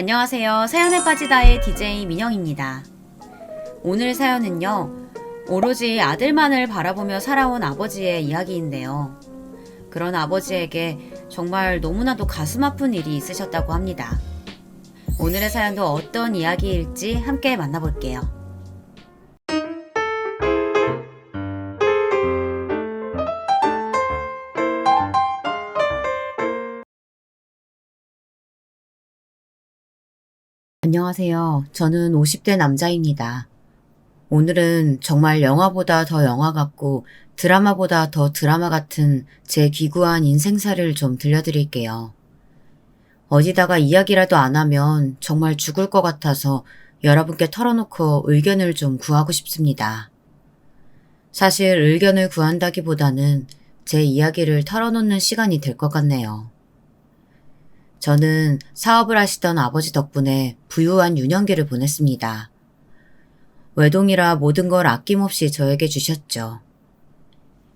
안녕하세요. 사연에 빠지다의 DJ 민영입니다. 오늘 사연은요, 오로지 아들만을 바라보며 살아온 아버지의 이야기인데요. 그런 아버지에게 정말 너무나도 가슴 아픈 일이 있으셨다고 합니다. 오늘의 사연도 어떤 이야기일지 함께 만나볼게요. 안녕하세요. 저는 50대 남자입니다. 오늘은 정말 영화보다 더 영화 같고 드라마보다 더 드라마 같은 제 귀구한 인생사를 좀 들려드릴게요. 어디다가 이야기라도 안 하면 정말 죽을 것 같아서 여러분께 털어놓고 의견을 좀 구하고 싶습니다. 사실 의견을 구한다기보다는 제 이야기를 털어놓는 시간이 될 것 같네요. 저는 사업을 하시던 아버지 덕분에 부유한 유년기를 보냈습니다. 외동이라 모든 걸 아낌없이 저에게 주셨죠.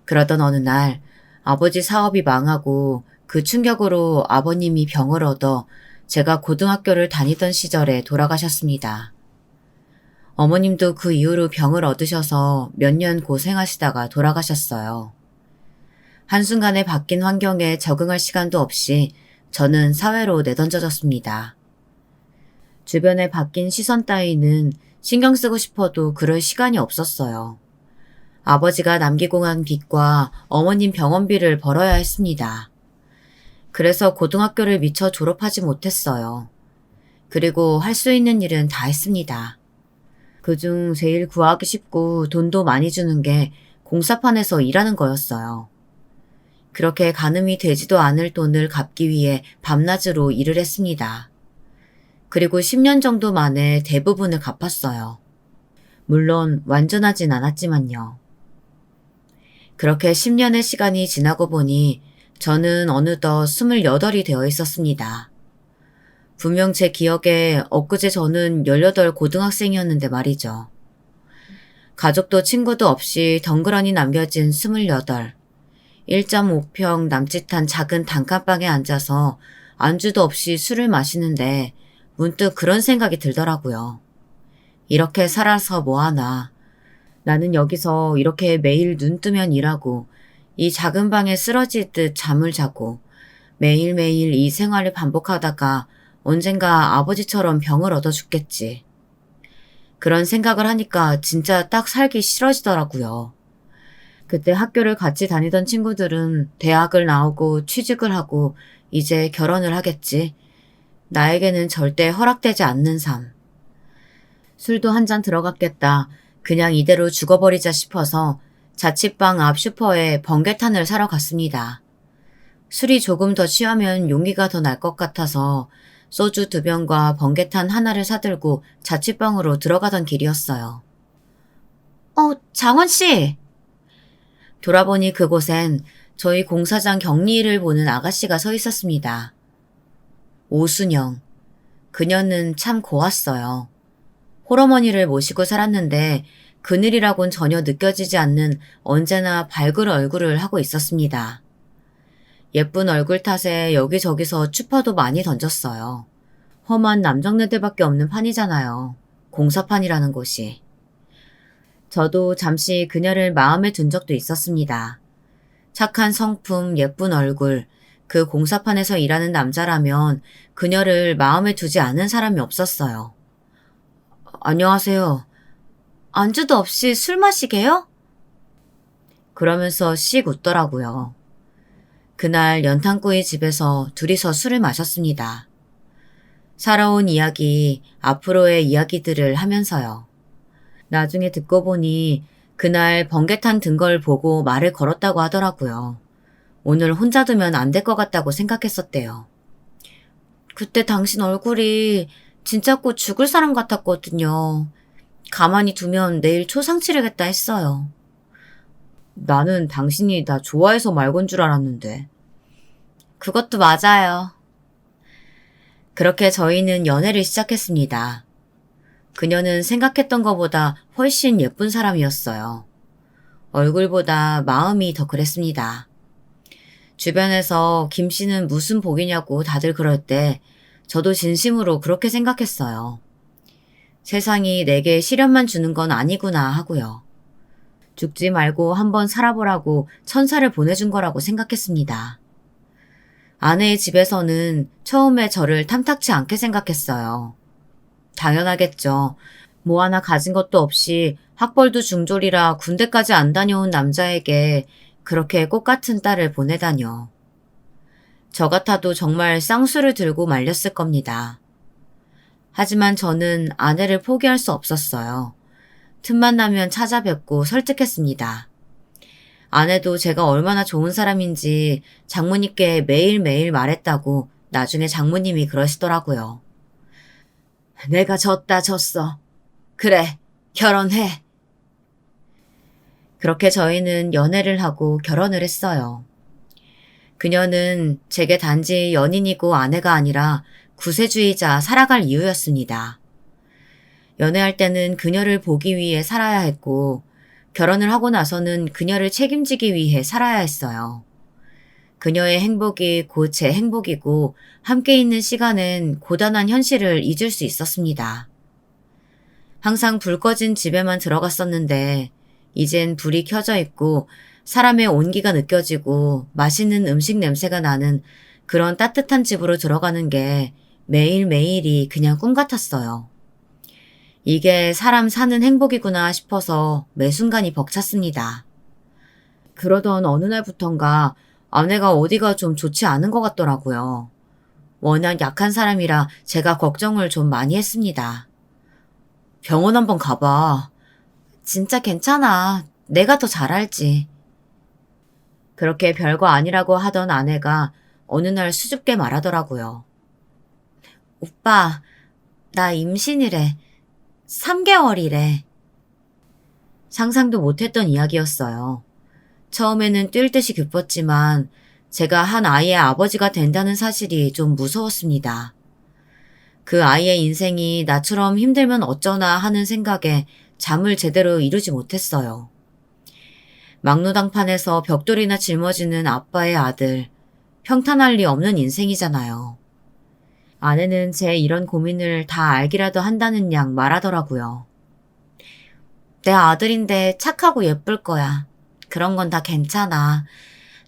그러던 어느 날 아버지 사업이 망하고 그 충격으로 아버님이 병을 얻어 제가 고등학교를 다니던 시절에 돌아가셨습니다. 어머님도 그 이후로 병을 얻으셔서 몇 년 고생하시다가 돌아가셨어요. 한순간에 바뀐 환경에 적응할 시간도 없이 저는 사회로 내던져졌습니다. 주변에 바뀐 시선 따위는 신경 쓰고 싶어도 그럴 시간이 없었어요. 아버지가 남기고 간 빚과 어머님 병원비를 벌어야 했습니다. 그래서 고등학교를 미처 졸업하지 못했어요. 그리고 할 수 있는 일은 다 했습니다. 그중 제일 구하기 쉽고 돈도 많이 주는 게 공사판에서 일하는 거였어요. 그렇게 가늠이 되지도 않을 돈을 갚기 위해 밤낮으로 일을 했습니다. 그리고 10년 정도 만에 대부분을 갚았어요. 물론 완전하진 않았지만요. 그렇게 10년의 시간이 지나고 보니 저는 어느덧 28이 되어 있었습니다. 분명 제 기억에 엊그제 저는 18 고등학생이었는데 말이죠. 가족도 친구도 없이 덩그러니 남겨진 28. 1.5평 남짓한 작은 단칸방에 앉아서 안주도 없이 술을 마시는데 문득 그런 생각이 들더라고요. 이렇게 살아서 뭐하나. 나는 여기서 이렇게 매일 눈 뜨면 일하고 이 작은 방에 쓰러지듯 잠을 자고 매일매일 이 생활을 반복하다가 언젠가 아버지처럼 병을 얻어 죽겠지. 그런 생각을 하니까 진짜 딱 살기 싫어지더라고요. 그때 학교를 같이 다니던 친구들은 대학을 나오고 취직을 하고 이제 결혼을 하겠지. 나에게는 절대 허락되지 않는 삶. 술도 한 잔 들어갔겠다. 그냥 이대로 죽어버리자 싶어서 자취방 앞 슈퍼에 번개탄을 사러 갔습니다. 술이 조금 더 취하면 용기가 더 날 것 같아서 소주 2병과 번개탄 하나를 사들고 자취방으로 들어가던 길이었어요. 장원씨! 돌아보니 그곳엔 저희 공사장 격리일을 보는 아가씨가 서 있었습니다. 오순영. 그녀는 참 고왔어요. 홀어머니를 모시고 살았는데 그늘이라곤 전혀 느껴지지 않는 언제나 밝은 얼굴을 하고 있었습니다. 예쁜 얼굴 탓에 여기저기서 추파도 많이 던졌어요. 험한 남정네들밖에 없는 판이잖아요. 공사판이라는 곳이. 저도 잠시 그녀를 마음에 둔 적도 있었습니다. 착한 성품, 예쁜 얼굴, 그 공사판에서 일하는 남자라면 그녀를 마음에 두지 않은 사람이 없었어요. 안녕하세요. 안주도 없이 술 마시게요? 그러면서 씩 웃더라고요. 그날 연탄구이 집에서 둘이서 술을 마셨습니다. 살아온 이야기, 앞으로의 이야기들을 하면서요. 나중에 듣고 보니 그날 번개탄 든 걸 보고 말을 걸었다고 하더라고요. 오늘 혼자 두면 안 될 것 같다고 생각했었대요. 그때 당신 얼굴이 진짜 곧 죽을 사람 같았거든요. 가만히 두면 내일 초상 치르겠다 했어요. 나는 당신이 나 좋아해서 말곤 줄 알았는데. 그것도 맞아요. 그렇게 저희는 연애를 시작했습니다. 그녀는 생각했던 것보다 훨씬 예쁜 사람이었어요. 얼굴보다 마음이 더 그랬습니다. 주변에서 김 씨는 무슨 복이냐고 다들 그럴 때 저도 진심으로 그렇게 생각했어요. 세상이 내게 시련만 주는 건 아니구나 하고요. 죽지 말고 한번 살아보라고 천사를 보내준 거라고 생각했습니다. 아내의 집에서는 처음에 저를 탐탁치 않게 생각했어요. 당연하겠죠. 뭐 하나 가진 것도 없이 학벌도 중졸이라 군대까지 안 다녀온 남자에게 그렇게 꽃 같은 딸을 보내다뇨. 저 같아도 정말 쌍수를 들고 말렸을 겁니다. 하지만 저는 아내를 포기할 수 없었어요. 틈만 나면 찾아뵙고 설득했습니다. 아내도 제가 얼마나 좋은 사람인지 장모님께 매일매일 말했다고 나중에 장모님이 그러시더라고요. 내가 졌어. 그래, 결혼해. 그렇게 저희는 연애를 하고 결혼을 했어요. 그녀는 제게 단지 연인이고 아내가 아니라 구세주이자 살아갈 이유였습니다. 연애할 때는 그녀를 보기 위해 살아야 했고 결혼을 하고 나서는 그녀를 책임지기 위해 살아야 했어요. 그녀의 행복이 곧 제 행복이고 함께 있는 시간엔 고단한 현실을 잊을 수 있었습니다. 항상 불 꺼진 집에만 들어갔었는데 이젠 불이 켜져 있고 사람의 온기가 느껴지고 맛있는 음식 냄새가 나는 그런 따뜻한 집으로 들어가는 게 매일매일이 그냥 꿈 같았어요. 이게 사람 사는 행복이구나 싶어서 매 순간이 벅찼습니다. 그러던 어느 날부턴가 아내가 어디가 좀 좋지 않은 것 같더라고요. 워낙 약한 사람이라 제가 걱정을 좀 많이 했습니다. 병원 한번 가봐. 진짜 괜찮아. 내가 더 잘 알지. 그렇게 별거 아니라고 하던 아내가 어느 날 수줍게 말하더라고요. 오빠, 나 임신이래. 3개월이래. 상상도 못했던 이야기였어요. 처음에는 뛸 듯이 기뻤지만 제가 한 아이의 아버지가 된다는 사실이 좀 무서웠습니다. 그 아이의 인생이 나처럼 힘들면 어쩌나 하는 생각에 잠을 제대로 이루지 못했어요. 막노당판에서 벽돌이나 짊어지는 아빠의 아들, 평탄할 리 없는 인생이잖아요. 아내는 제 이런 고민을 다 알기라도 한다는 양 말하더라고요. 내 아들인데 착하고 예쁠 거야. 그런 건 다 괜찮아.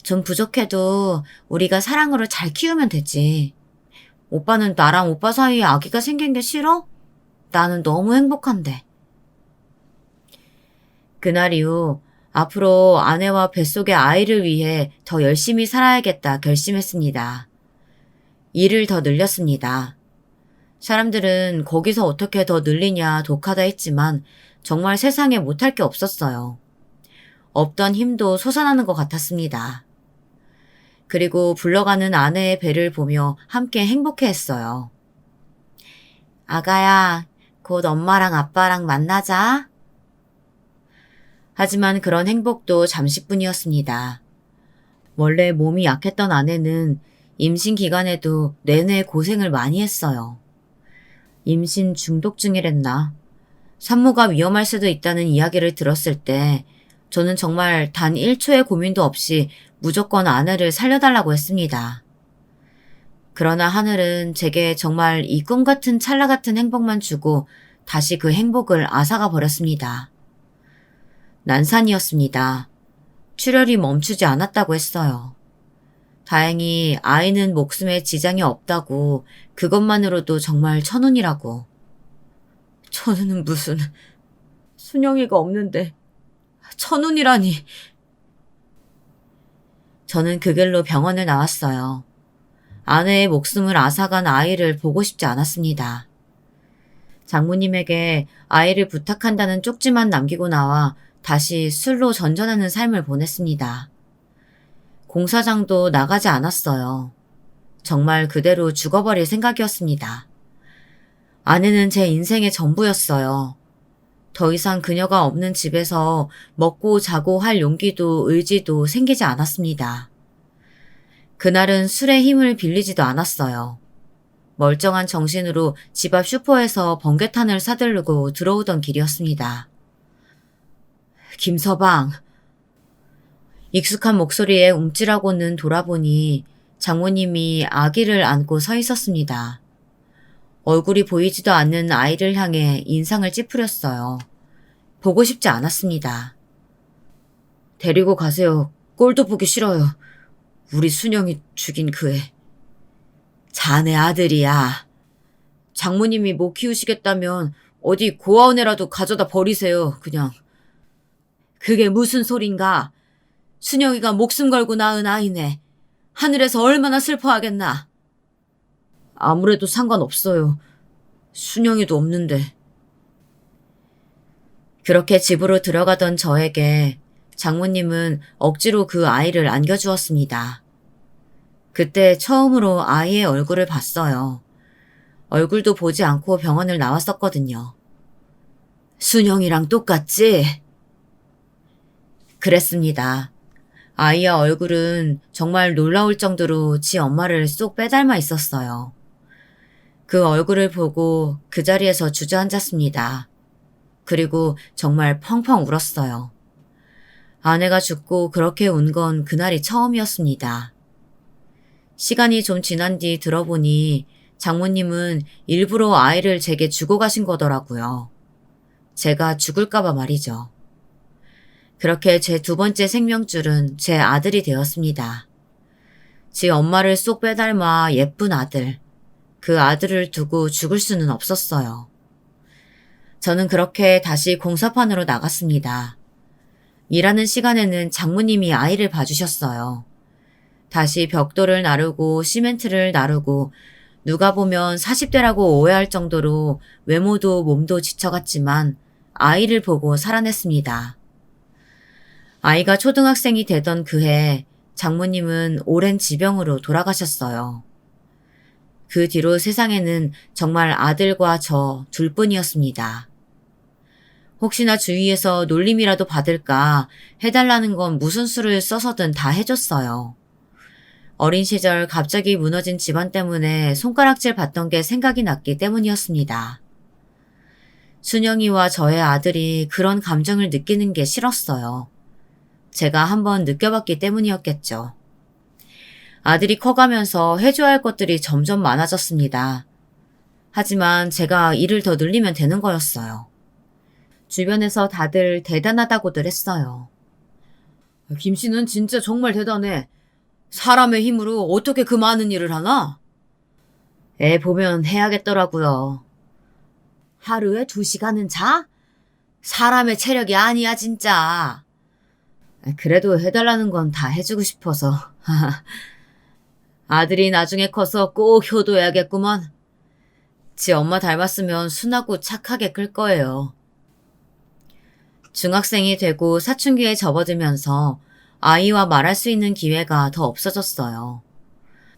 좀 부족해도 우리가 사랑으로 잘 키우면 되지. 오빠는 나랑 오빠 사이에 아기가 생긴 게 싫어? 나는 너무 행복한데. 그날 이후 앞으로 아내와 뱃속의 아이를 위해 더 열심히 살아야겠다 결심했습니다. 일을 더 늘렸습니다. 사람들은 거기서 어떻게 더 늘리냐 독하다 했지만 정말 세상에 못할 게 없었어요. 없던 힘도 솟아나는 것 같았습니다. 그리고 불러가는 아내의 배를 보며 함께 행복해했어요. 아가야, 곧 엄마랑 아빠랑 만나자. 하지만 그런 행복도 잠시뿐이었습니다. 원래 몸이 약했던 아내는 임신 기간에도 내내 고생을 많이 했어요. 임신 중독증이랬나? 산모가 위험할 수도 있다는 이야기를 들었을 때 저는 정말 단 1초의 고민도 없이 무조건 아내를 살려달라고 했습니다. 그러나 하늘은 제게 정말 이 꿈 같은 찰나 같은 행복만 주고 다시 그 행복을 앗아가 버렸습니다. 난산이었습니다. 출혈이 멈추지 않았다고 했어요. 다행히 아이는 목숨에 지장이 없다고 그것만으로도 정말 천운이라고. 천운은 무슨 순영이가 없는데 천운이라니. 저는 그 길로 병원을 나왔어요. 아내의 목숨을 앗아간 아이를 보고 싶지 않았습니다. 장모님에게 아이를 부탁한다는 쪽지만 남기고 나와 다시 술로 전전하는 삶을 보냈습니다. 공사장도 나가지 않았어요. 정말 그대로 죽어버릴 생각이었습니다. 아내는 제 인생의 전부였어요. 더 이상 그녀가 없는 집에서 먹고 자고 할 용기도 의지도 생기지 않았습니다. 그날은 술의 힘을 빌리지도 않았어요. 멀쩡한 정신으로 집 앞 슈퍼에서 번개탄을 사들고 들어오던 길이었습니다. 김서방. 익숙한 목소리에 움찔하고는 돌아보니 장모님이 아기를 안고 서 있었습니다. 얼굴이 보이지도 않는 아이를 향해 인상을 찌푸렸어요. 보고 싶지 않았습니다. 데리고 가세요. 꼴도 보기 싫어요. 우리 순영이 죽인 그 애. 자네 아들이야. 장모님이 못 키우시겠다면 어디 고아원 애라도 가져다 버리세요, 그냥. 그게 무슨 소린가? 순영이가 목숨 걸고 낳은 아이네. 하늘에서 얼마나 슬퍼하겠나. 아무래도 상관없어요. 순영이도 없는데. 그렇게 집으로 들어가던 저에게 장모님은 억지로 그 아이를 안겨주었습니다. 그때 처음으로 아이의 얼굴을 봤어요. 얼굴도 보지 않고 병원을 나왔었거든요. 순영이랑 똑같지? 그랬습니다. 아이의 얼굴은 정말 놀라울 정도로 지 엄마를 쏙 빼닮아 있었어요. 그 얼굴을 보고 그 자리에서 주저앉았습니다. 그리고 정말 펑펑 울었어요. 아내가 죽고 그렇게 운 건 그날이 처음이었습니다. 시간이 좀 지난 뒤 들어보니 장모님은 일부러 아이를 제게 주고 가신 거더라고요. 제가 죽을까봐 말이죠. 그렇게 제 두 번째 생명줄은 제 아들이 되었습니다. 지 엄마를 쏙 빼닮아 예쁜 아들. 그 아들을 두고 죽을 수는 없었어요. 저는 그렇게 다시 공사판으로 나갔습니다. 일하는 시간에는 장모님이 아이를 봐주셨어요. 다시 벽돌을 나르고 시멘트를 나르고 누가 보면 40대라고 오해할 정도로 외모도 몸도 지쳐갔지만 아이를 보고 살아냈습니다. 아이가 초등학생이 되던 그해 장모님은 오랜 지병으로 돌아가셨어요. 그 뒤로 세상에는 정말 아들과 저 둘뿐이었습니다. 혹시나 주위에서 놀림이라도 받을까 해달라는 건 무슨 수를 써서든 다 해줬어요. 어린 시절 갑자기 무너진 집안 때문에 손가락질 받던 게 생각이 났기 때문이었습니다. 순영이와 저의 아들이 그런 감정을 느끼는 게 싫었어요. 제가 한번 느껴봤기 때문이었겠죠. 아들이 커가면서 해줘야 할 것들이 점점 많아졌습니다. 하지만 제가 일을 더 늘리면 되는 거였어요. 주변에서 다들 대단하다고들 했어요. 김 씨는 진짜 정말 대단해. 사람의 힘으로 어떻게 그 많은 일을 하나? 애 보면 해야겠더라고요. 하루에 2시간은 자? 사람의 체력이 아니야 진짜. 그래도 해달라는 건 다 해주고 싶어서. 아들이 나중에 커서 꼭 효도해야겠구먼. 지 엄마 닮았으면 순하고 착하게 클 거예요. 중학생이 되고 사춘기에 접어들면서 아이와 말할 수 있는 기회가 더 없어졌어요.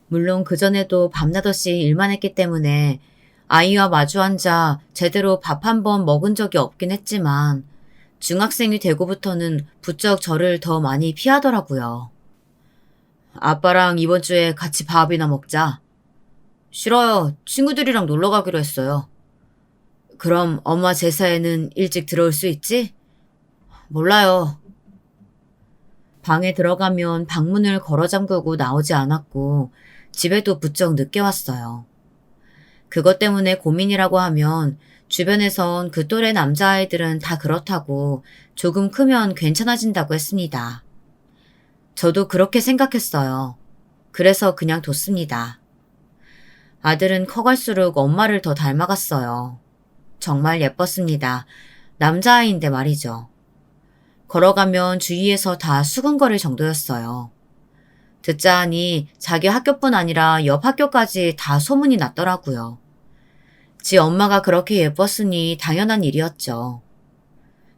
물론 그전에도 밤낮없이 일만 했기 때문에 아이와 마주 앉아 제대로 밥 한 번 먹은 적이 없긴 했지만 중학생이 되고부터는 부쩍 저를 더 많이 피하더라고요. 아빠랑 이번 주에 같이 밥이나 먹자. 싫어요. 친구들이랑 놀러 가기로 했어요. 그럼 엄마 제사에는 일찍 들어올 수 있지? 몰라요. 방에 들어가면 방문을 걸어 잠그고 나오지 않았고 집에도 부쩍 늦게 왔어요. 그것 때문에 고민이라고 하면 주변에선 그 또래 남자아이들은 다 그렇다고 조금 크면 괜찮아진다고 했습니다. 저도 그렇게 생각했어요. 그래서 그냥 뒀습니다. 아들은 커갈수록 엄마를 더 닮아갔어요. 정말 예뻤습니다. 남자아이인데 말이죠. 걸어가면 주위에서 다 수근거릴 정도였어요. 듣자 하니 자기 학교뿐 아니라 옆 학교까지 다 소문이 났더라고요. 지 엄마가 그렇게 예뻤으니 당연한 일이었죠.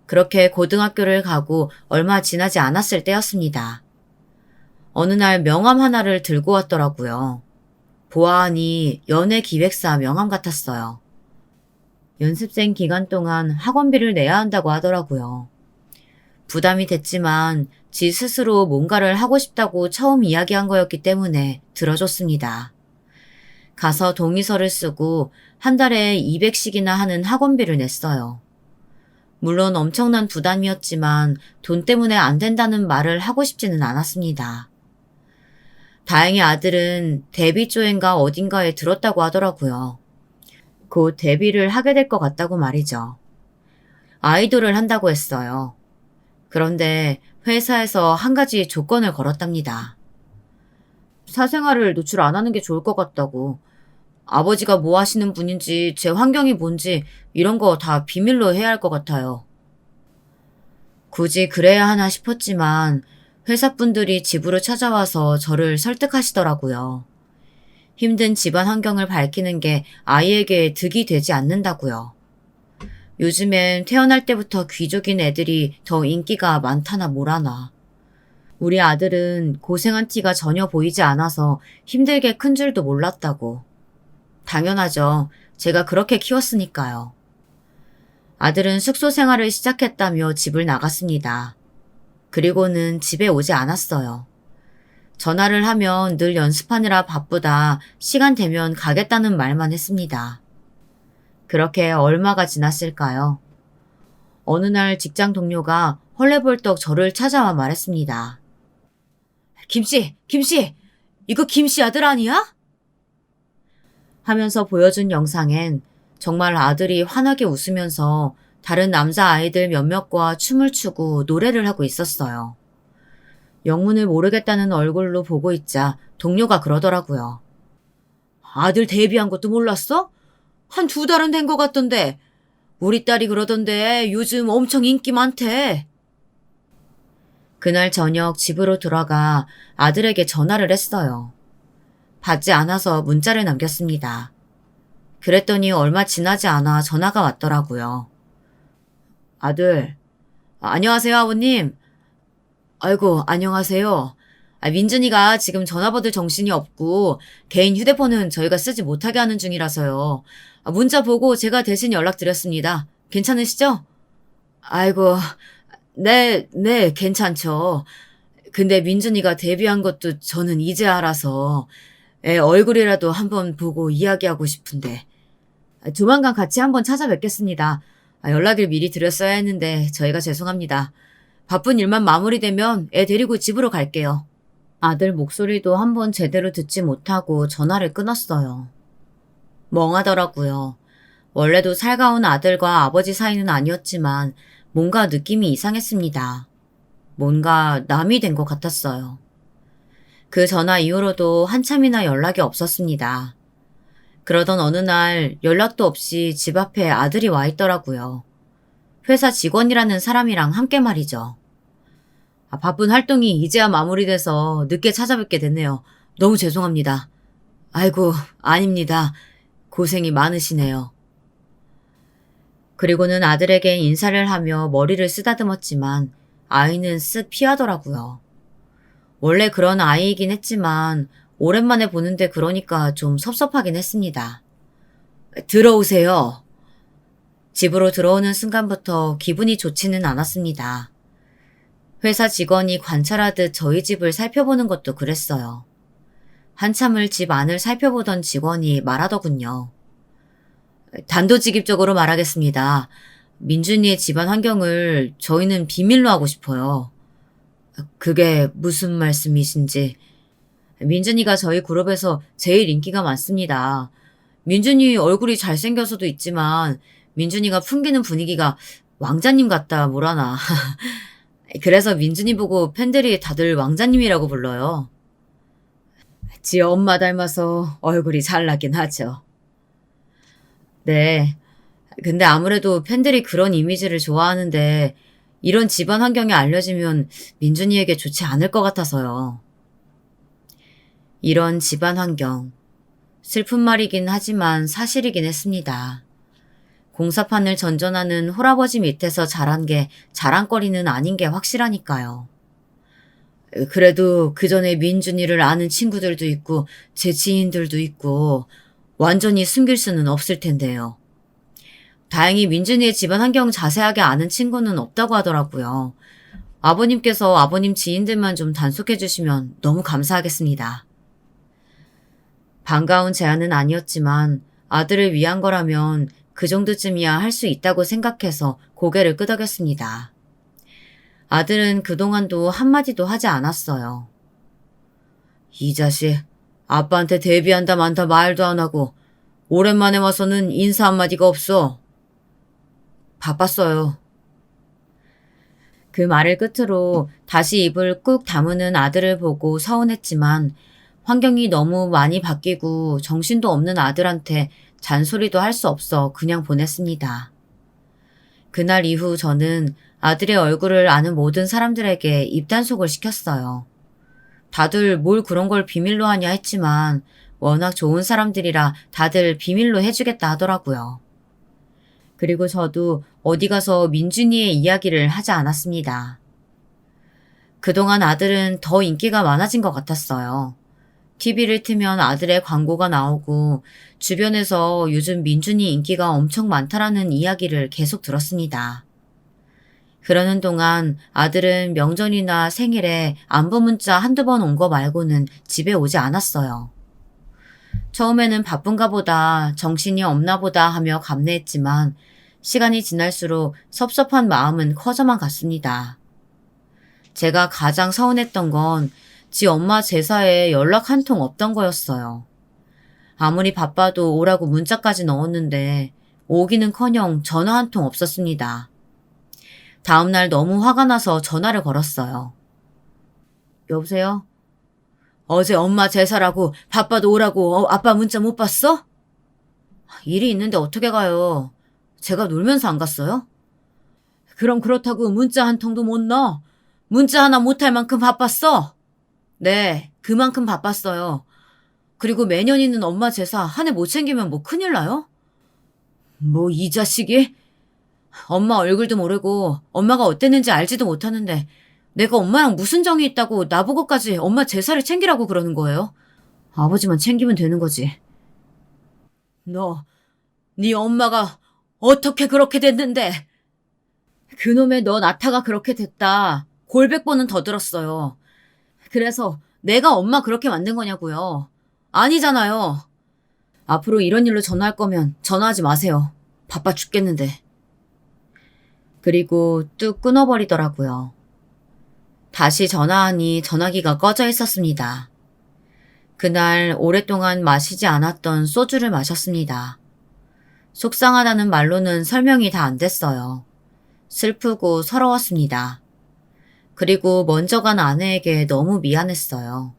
그렇게 고등학교를 가고 얼마 지나지 않았을 때였습니다. 어느 날 명함 하나를 들고 왔더라고요. 보아하니 연예기획사 명함 같았어요. 연습생 기간 동안 학원비를 내야 한다고 하더라고요. 부담이 됐지만 지 스스로 뭔가를 하고 싶다고 처음 이야기한 거였기 때문에 들어줬습니다. 가서 동의서를 쓰고 한 달에 200씩이나 하는 학원비를 냈어요. 물론 엄청난 부담이었지만 돈 때문에 안 된다는 말을 하고 싶지는 않았습니다. 다행히 아들은 데뷔조인가 어딘가에 들었다고 하더라고요. 곧 데뷔를 하게 될 것 같다고 말이죠. 아이돌을 한다고 했어요. 그런데 회사에서 한 가지 조건을 걸었답니다. 사생활을 노출 안 하는 게 좋을 것 같다고. 아버지가 뭐 하시는 분인지, 제 환경이 뭔지 이런 거 다 비밀로 해야 할 것 같아요. 굳이 그래야 하나 싶었지만 회사 분들이 집으로 찾아와서 저를 설득하시더라고요. 힘든 집안 환경을 밝히는 게 아이에게 득이 되지 않는다고요. 요즘엔 태어날 때부터 귀족인 애들이 더 인기가 많다나 뭐라나. 우리 아들은 고생한 티가 전혀 보이지 않아서 힘들게 큰 줄도 몰랐다고. 당연하죠. 제가 그렇게 키웠으니까요. 아들은 숙소 생활을 시작했다며 집을 나갔습니다. 그리고는 집에 오지 않았어요. 전화를 하면 늘 연습하느라 바쁘다, 시간 되면 가겠다는 말만 했습니다. 그렇게 얼마가 지났을까요? 어느 날 직장 동료가 헐레벌떡 저를 찾아와 말했습니다. 김씨, 이거 김씨 아들 아니야? 하면서 보여준 영상엔 정말 아들이 환하게 웃으면서 다른 남자 아이들 몇몇과 춤을 추고 노래를 하고 있었어요. 영문을 모르겠다는 얼굴로 보고 있자 동료가 그러더라고요. 아들 데뷔한 것도 몰랐어? 한 2달은 된 것 같던데. 우리 딸이 그러던데 요즘 엄청 인기 많대. 그날 저녁 집으로 돌아가 아들에게 전화를 했어요. 받지 않아서 문자를 남겼습니다. 그랬더니 얼마 지나지 않아 전화가 왔더라고요. 아들, 안녕하세요, 아버님. 아이고, 안녕하세요. 민준이가 지금 전화 받을 정신이 없고 개인 휴대폰은 저희가 쓰지 못하게 하는 중이라서요. 문자 보고 제가 대신 연락드렸습니다. 괜찮으시죠? 아이고, 네, 괜찮죠. 근데 민준이가 데뷔한 것도 저는 이제 알아서 애 얼굴이라도 한번 보고 이야기하고 싶은데 조만간 같이 한번 찾아뵙겠습니다. 연락을 미리 드렸어야 했는데 저희가 죄송합니다. 바쁜 일만 마무리되면 애 데리고 집으로 갈게요. 아들 목소리도 한번 제대로 듣지 못하고 전화를 끊었어요. 멍하더라고요. 원래도 살가운 아들과 아버지 사이는 아니었지만 뭔가 느낌이 이상했습니다. 뭔가 남이 된 것 같았어요. 그 전화 이후로도 한참이나 연락이 없었습니다. 그러던 어느 날 연락도 없이 집 앞에 아들이 와 있더라고요. 회사 직원이라는 사람이랑 함께 말이죠. 바쁜 활동이 이제야 마무리돼서 늦게 찾아뵙게 됐네요. 너무 죄송합니다. 아이고, 아닙니다. 고생이 많으시네요. 그리고는 아들에게 인사를 하며 머리를 쓰다듬었지만 아이는 쓱 피하더라고요. 원래 그런 아이이긴 했지만 오랜만에 보는데 그러니까 좀 섭섭하긴 했습니다. 들어오세요. 집으로 들어오는 순간부터 기분이 좋지는 않았습니다. 회사 직원이 관찰하듯 저희 집을 살펴보는 것도 그랬어요. 한참을 집 안을 살펴보던 직원이 말하더군요. 단도직입적으로 말하겠습니다. 민준이의 집안 환경을 저희는 비밀로 하고 싶어요. 그게 무슨 말씀이신지. 민준이가 저희 그룹에서 제일 인기가 많습니다. 민준이 얼굴이 잘생겨서도 있지만 민준이가 풍기는 분위기가 왕자님 같다 뭐라나. 그래서 민준이 보고 팬들이 다들 왕자님이라고 불러요. 지 엄마 닮아서 얼굴이 잘나긴 하죠. 네. 근데 아무래도 팬들이 그런 이미지를 좋아하는데 이런 집안 환경이 알려지면 민준이에게 좋지 않을 것 같아서요. 이런 집안 환경. 슬픈 말이긴 하지만 사실이긴 했습니다. 공사판을 전전하는 홀아버지 밑에서 자란 게 자랑거리는 아닌 게 확실하니까요. 그래도 그 전에 민준이를 아는 친구들도 있고 제 지인들도 있고 완전히 숨길 수는 없을 텐데요. 다행히 민준이의 집안 환경 자세하게 아는 친구는 없다고 하더라고요. 아버님께서 아버님 지인들만 좀 단속해 주시면 너무 감사하겠습니다. 반가운 제안은 아니었지만 아들을 위한 거라면 그 정도쯤이야 할 수 있다고 생각해서 고개를 끄덕였습니다. 아들은 그동안도 한마디도 하지 않았어요. 이 자식, 아빠한테 데뷔한다 만다 말도 안 하고 오랜만에 와서는 인사 한마디가 없어. 바빴어요. 그 말을 끝으로 다시 입을 꾹 다무는 아들을 보고 서운했지만 환경이 너무 많이 바뀌고 정신도 없는 아들한테 잔소리도 할 수 없어 그냥 보냈습니다. 그날 이후 저는 아들의 얼굴을 아는 모든 사람들에게 입단속을 시켰어요. 다들 뭘 그런 걸 비밀로 하냐 했지만 워낙 좋은 사람들이라 다들 비밀로 해주겠다 하더라고요. 그리고 저도 어디 가서 민준이의 이야기를 하지 않았습니다. 그동안 아들은 더 인기가 많아진 것 같았어요. TV를 틀면 아들의 광고가 나오고 주변에서 요즘 민준이 인기가 엄청 많다라는 이야기를 계속 들었습니다. 그러는 동안 아들은 명절이나 생일에 안부 문자 한두 번 온 거 말고는 집에 오지 않았어요. 처음에는 바쁜가 보다, 정신이 없나 보다 하며 감내했지만 시간이 지날수록 섭섭한 마음은 커져만 갔습니다. 제가 가장 서운했던 건 지 엄마 제사에 연락 한 통 없던 거였어요. 아무리 바빠도 오라고 문자까지 넣었는데 오기는커녕 전화 한 통 없었습니다. 다음날 너무 화가 나서 전화를 걸었어요. 여보세요? 어제 엄마 제사라고 바빠도 오라고 아빠 문자 못 봤어? 일이 있는데 어떻게 가요? 제가 놀면서 안 갔어요? 그럼 그렇다고 문자 한 통도 못 넣어? 문자 하나 못할 만큼 바빴어? 네, 그만큼 바빴어요. 그리고 매년 있는 엄마 제사 한 해 못 챙기면 뭐 큰일 나요? 뭐 이 자식이? 엄마 얼굴도 모르고 엄마가 어땠는지 알지도 못하는데 내가 엄마랑 무슨 정이 있다고 나보고까지 엄마 제사를 챙기라고 그러는 거예요? 아버지만 챙기면 되는 거지. 네 엄마가 어떻게 그렇게 됐는데? 그놈의 너 나타가 그렇게 됐다. 골백 번은 더 들었어요. 그래서 내가 엄마 그렇게 만든 거냐고요. 아니잖아요. 앞으로 이런 일로 전화할 거면 전화하지 마세요. 바빠 죽겠는데. 그리고 뚝 끊어버리더라고요. 다시 전화하니 전화기가 꺼져 있었습니다. 그날 오랫동안 마시지 않았던 소주를 마셨습니다. 속상하다는 말로는 설명이 다 안 됐어요. 슬프고 서러웠습니다. 그리고 먼저 간 아내에게 너무 미안했어요.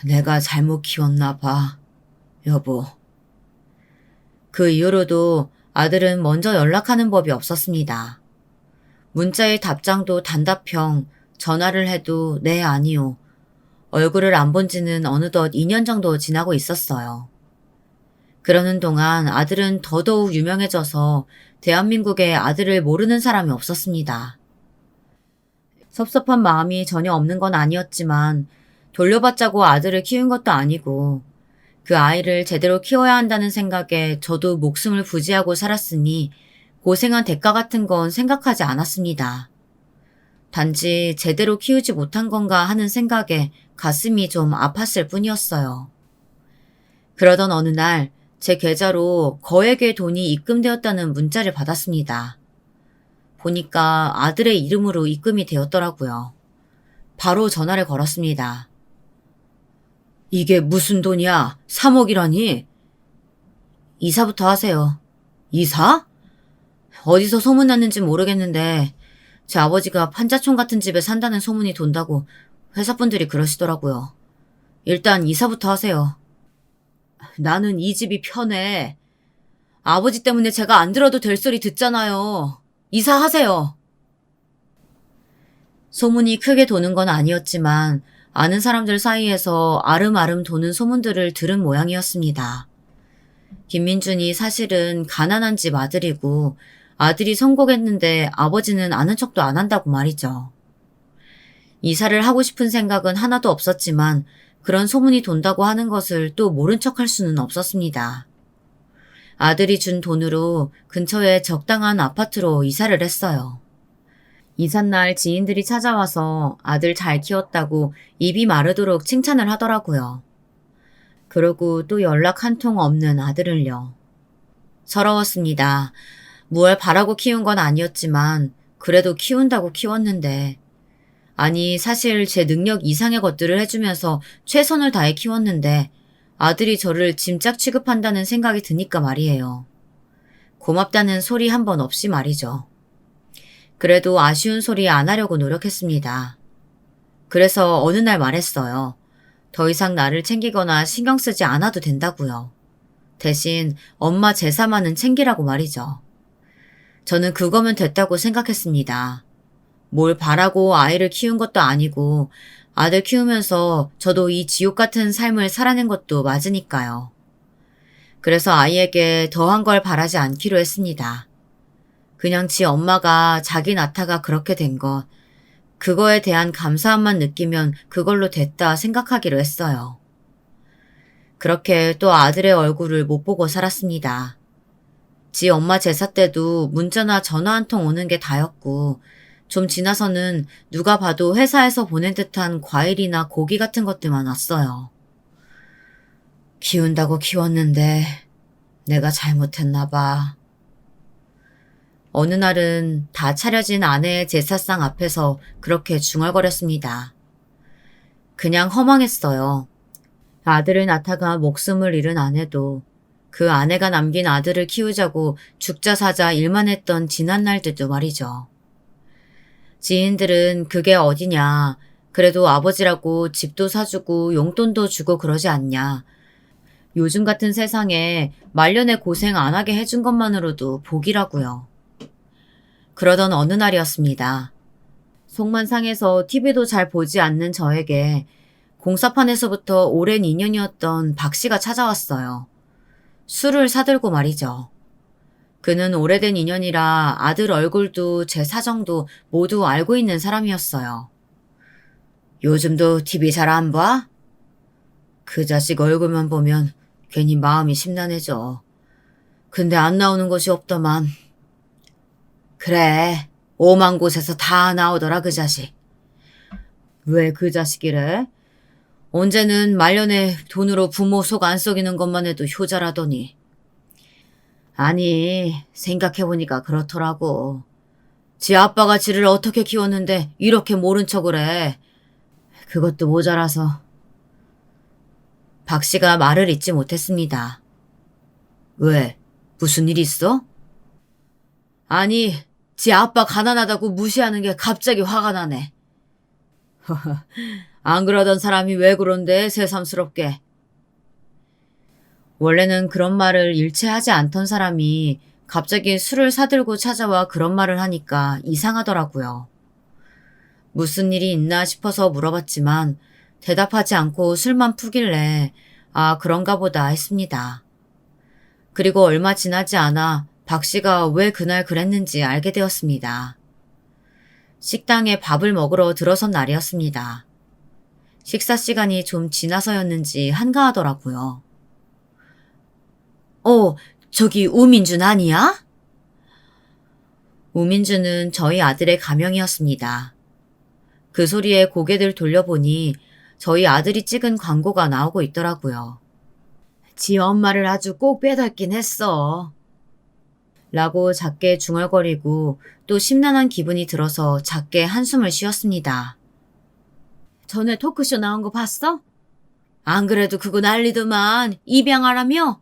내가 잘못 키웠나 봐, 여보. 그 이후로도 아들은 먼저 연락하는 법이 없었습니다. 문자의 답장도 단답형, 전화를 해도 네, 아니요. 얼굴을 안 본 지는 어느덧 2년 정도 지나고 있었어요. 그러는 동안 아들은 더더욱 유명해져서 대한민국에 아들을 모르는 사람이 없었습니다. 섭섭한 마음이 전혀 없는 건 아니었지만 돌려받자고 아들을 키운 것도 아니고 그 아이를 제대로 키워야 한다는 생각에 저도 목숨을 부지하고 살았으니 고생한 대가 같은 건 생각하지 않았습니다. 단지 제대로 키우지 못한 건가 하는 생각에 가슴이 좀 아팠을 뿐이었어요. 그러던 어느 날 제 계좌로 거액의 돈이 입금되었다는 문자를 받았습니다. 보니까 아들의 이름으로 입금이 되었더라고요. 바로 전화를 걸었습니다. 이게 무슨 돈이야? 3억이라니? 이사부터 하세요. 이사? 어디서 소문났는지 모르겠는데 제 아버지가 판자촌 같은 집에 산다는 소문이 돈다고 회사분들이 그러시더라고요. 일단 이사부터 하세요. 나는 이 집이 편해. 아버지 때문에 제가 안 들어도 될 소리 듣잖아요. 이사하세요. 소문이 크게 도는 건 아니었지만 아는 사람들 사이에서 아름아름 도는 소문들을 들은 모양이었습니다. 김민준이 사실은 가난한 집 아들이고 아들이 성공했는데 아버지는 아는 척도 안 한다고 말이죠. 이사를 하고 싶은 생각은 하나도 없었지만 그런 소문이 돈다고 하는 것을 또 모른 척할 수는 없었습니다. 아들이 준 돈으로 근처에 적당한 아파트로 이사를 했어요. 이삿날 지인들이 찾아와서 아들 잘 키웠다고 입이 마르도록 칭찬을 하더라고요. 그러고 또 연락 한 통 없는 아들을요. 서러웠습니다. 무얼 바라고 키운 건 아니었지만 그래도 키운다고 키웠는데 아니 사실 제 능력 이상의 것들을 해주면서 최선을 다해 키웠는데 아들이 저를 짐짝 취급한다는 생각이 드니까 말이에요. 고맙다는 소리 한 번 없이 말이죠. 그래도 아쉬운 소리 안 하려고 노력했습니다. 그래서 어느 날 말했어요. 더 이상 나를 챙기거나 신경 쓰지 않아도 된다고요. 대신 엄마 제사만은 챙기라고 말이죠. 저는 그거면 됐다고 생각했습니다. 뭘 바라고 아이를 키운 것도 아니고 아들 키우면서 저도 이 지옥 같은 삶을 살아낸 것도 맞으니까요. 그래서 아이에게 더한 걸 바라지 않기로 했습니다. 그냥 지 엄마가 자기 낳다가 그렇게 된 것, 그거에 대한 감사함만 느끼면 그걸로 됐다 생각하기로 했어요. 그렇게 또 아들의 얼굴을 못 보고 살았습니다. 지 엄마 제사 때도 문자나 전화 한 통 오는 게 다였고, 좀 지나서는 누가 봐도 회사에서 보낸 듯한 과일이나 고기 같은 것들만 왔어요. 키운다고 키웠는데 내가 잘못했나 봐. 어느 날은 다 차려진 아내의 제사상 앞에서 그렇게 중얼거렸습니다. 그냥 허망했어요. 아들을 낳다가 목숨을 잃은 아내도 그 아내가 남긴 아들을 키우자고 죽자 사자 일만 했던 지난 날들도 말이죠. 지인들은 그게 어디냐, 그래도 아버지라고 집도 사주고 용돈도 주고 그러지 않냐. 요즘 같은 세상에 말년에 고생 안 하게 해준 것만으로도 복이라고요. 그러던 어느 날이었습니다. 속만 상해서 TV도 잘 보지 않는 저에게 공사판에서부터 오랜 인연이었던 박 씨가 찾아왔어요. 술을 사들고 말이죠. 그는 오래된 인연이라 아들 얼굴도 제 사정도 모두 알고 있는 사람이었어요. 요즘도 TV 잘 안 봐? 그 자식 얼굴만 보면 괜히 마음이 심란해져. 근데 안 나오는 곳이 없더만. 그래, 오만 곳에서 다 나오더라 그 자식. 왜 그 자식이래? 언제는 말년에 돈으로 부모 속 안 썩이는 것만 해도 효자라더니. 아니, 생각해보니까 그렇더라고. 지 아빠가 지를 어떻게 키웠는데 이렇게 모른 척을 해. 그것도 모자라서. 박 씨가 말을 잇지 못했습니다. 왜? 무슨 일 있어? 아니, 지 아빠 가난하다고 무시하는 게 갑자기 화가 나네. 안 그러던 사람이 왜 그런데 새삼스럽게. 원래는 그런 말을 일체하지 않던 사람이 갑자기 술을 사들고 찾아와 그런 말을 하니까 이상하더라고요. 무슨 일이 있나 싶어서 물어봤지만 대답하지 않고 술만 푸길래 아, 그런가 보다 했습니다. 그리고 얼마 지나지 않아 박 씨가 왜 그날 그랬는지 알게 되었습니다. 식당에 밥을 먹으러 들어선 날이었습니다. 식사 시간이 좀 지나서였는지 한가하더라고요. 저기 우민준 아니야? 우민준은 저희 아들의 가명이었습니다. 그 소리에 고개를 돌려보니 저희 아들이 찍은 광고가 나오고 있더라고요. 지 엄마를 아주 꼭 빼닮긴 했어. 라고 작게 중얼거리고 또 심란한 기분이 들어서 작게 한숨을 쉬었습니다. 전에 토크쇼 나온 거 봤어? 안 그래도 그거 난리더만 입양하라며?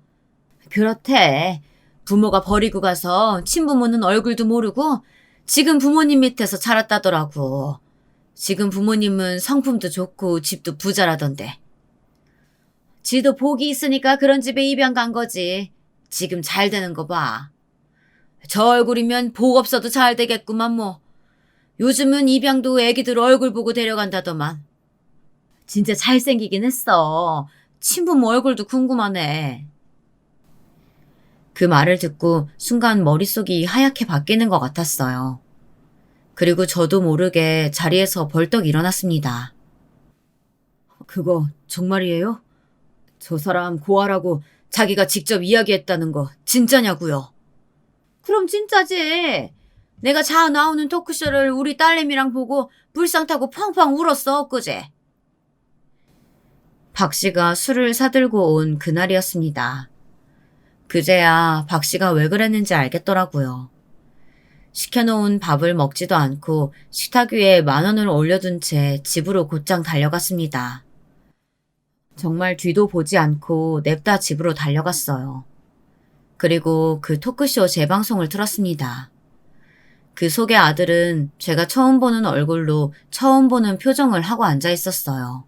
그렇대. 부모가 버리고 가서 친부모는 얼굴도 모르고 지금 부모님 밑에서 자랐다더라고. 지금 부모님은 성품도 좋고 집도 부자라던데. 지도 복이 있으니까 그런 집에 입양 간 거지. 지금 잘 되는 거 봐. 저 얼굴이면 복 없어도 잘 되겠구만 뭐. 요즘은 입양도 애기들 얼굴 보고 데려간다더만. 진짜 잘생기긴 했어. 친부모 얼굴도 궁금하네. 그 말을 듣고 순간 머릿속이 하얗게 바뀌는 것 같았어요. 그리고 저도 모르게 자리에서 벌떡 일어났습니다. 그거 정말이에요? 저 사람 고아라고 자기가 직접 이야기했다는 거 진짜냐고요? 그럼 진짜지. 내가 자아 나오는 토크쇼를 우리 딸내미랑 보고 불상 타고 펑펑 울었어 엊그제. 박 씨가 술을 사들고 온 그날이었습니다. 그제야 박 씨가 왜 그랬는지 알겠더라고요. 시켜놓은 밥을 먹지도 않고 식탁 위에 10,000원을 올려둔 채 집으로 곧장 달려갔습니다. 정말 뒤도 보지 않고 냅다 집으로 달려갔어요. 그리고 그 토크쇼 재방송을 틀었습니다. 그 속의 아들은 제가 처음 보는 얼굴로 처음 보는 표정을 하고 앉아 있었어요.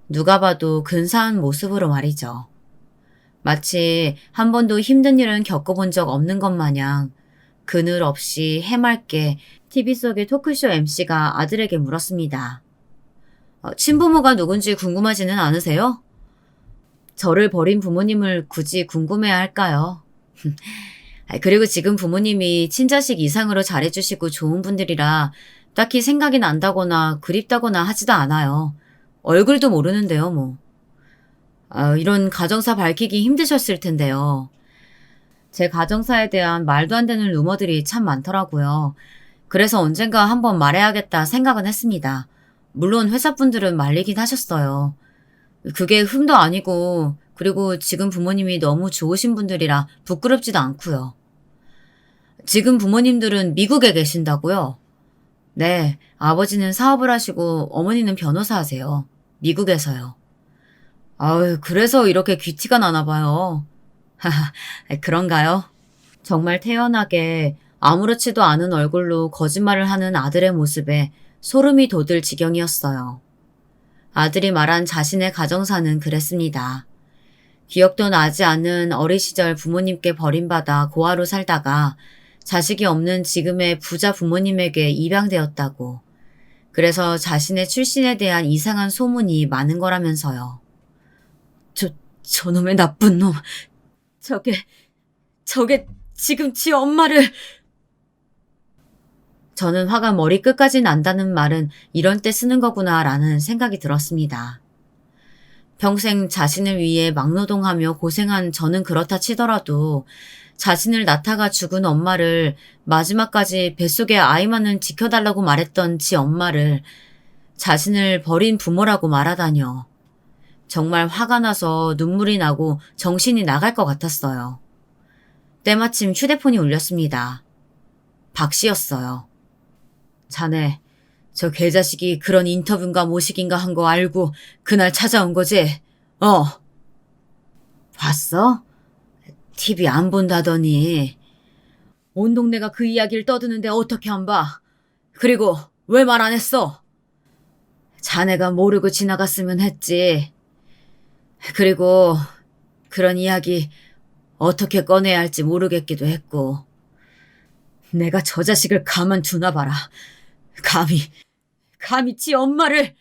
누가 봐도 근사한 모습으로 말이죠. 마치 한 번도 힘든 일은 겪어본 적 없는 것 마냥 그늘 없이 해맑게 TV 속의 토크쇼 MC가 아들에게 물었습니다. 친부모가 누군지 궁금하지는 않으세요? 저를 버린 부모님을 굳이 궁금해야 할까요? 그리고 지금 부모님이 친자식 이상으로 잘해주시고 좋은 분들이라 딱히 생각이 난다거나 그립다거나 하지도 않아요. 얼굴도 모르는데요, 뭐. 이런 가정사 밝히기 힘드셨을 텐데요. 제 가정사에 대한 말도 안 되는 루머들이 참 많더라고요. 그래서 언젠가 한번 말해야겠다 생각은 했습니다. 물론 회사분들은 말리긴 하셨어요. 그게 흠도 아니고 그리고 지금 부모님이 너무 좋으신 분들이라 부끄럽지도 않고요. 지금 부모님들은 미국에 계신다고요? 네, 아버지는 사업을 하시고 어머니는 변호사 하세요. 미국에서요. 그래서 이렇게 귀티가 나나 봐요. 하하, 그런가요? 정말 태연하게 아무렇지도 않은 얼굴로 거짓말을 하는 아들의 모습에 소름이 돋을 지경이었어요. 아들이 말한 자신의 가정사는 그랬습니다. 기억도 나지 않는 어린 시절 부모님께 버림받아 고아로 살다가 자식이 없는 지금의 부자 부모님에게 입양되었다고. 그래서 자신의 출신에 대한 이상한 소문이 많은 거라면서요. 저놈의 나쁜 놈. 저게 지금 지 엄마를. 저는 화가 머리끝까지 난다는 말은 이런 때 쓰는 거구나라는 생각이 들었습니다. 평생 자신을 위해 막노동하며 고생한 저는 그렇다 치더라도 자신을 낳다가 죽은 엄마를 마지막까지 뱃속에 아이만은 지켜달라고 말했던 지 엄마를 자신을 버린 부모라고 말하다뇨. 정말 화가 나서 눈물이 나고 정신이 나갈 것 같았어요. 때마침 휴대폰이 울렸습니다. 박 씨였어요. 자네, 저 개자식이 그런 인터뷰인가 모식인가 한 거 알고 그날 찾아온 거지? 봤어? TV 안 본다더니. 온 동네가 그 이야기를 떠드는데 어떻게 안 봐? 그리고 왜 말 안 했어? 자네가 모르고 지나갔으면 했지. 그리고 그런 이야기 어떻게 꺼내야 할지 모르겠기도 했고. 내가 저 자식을 가만두나 봐라. 감히 지 엄마를.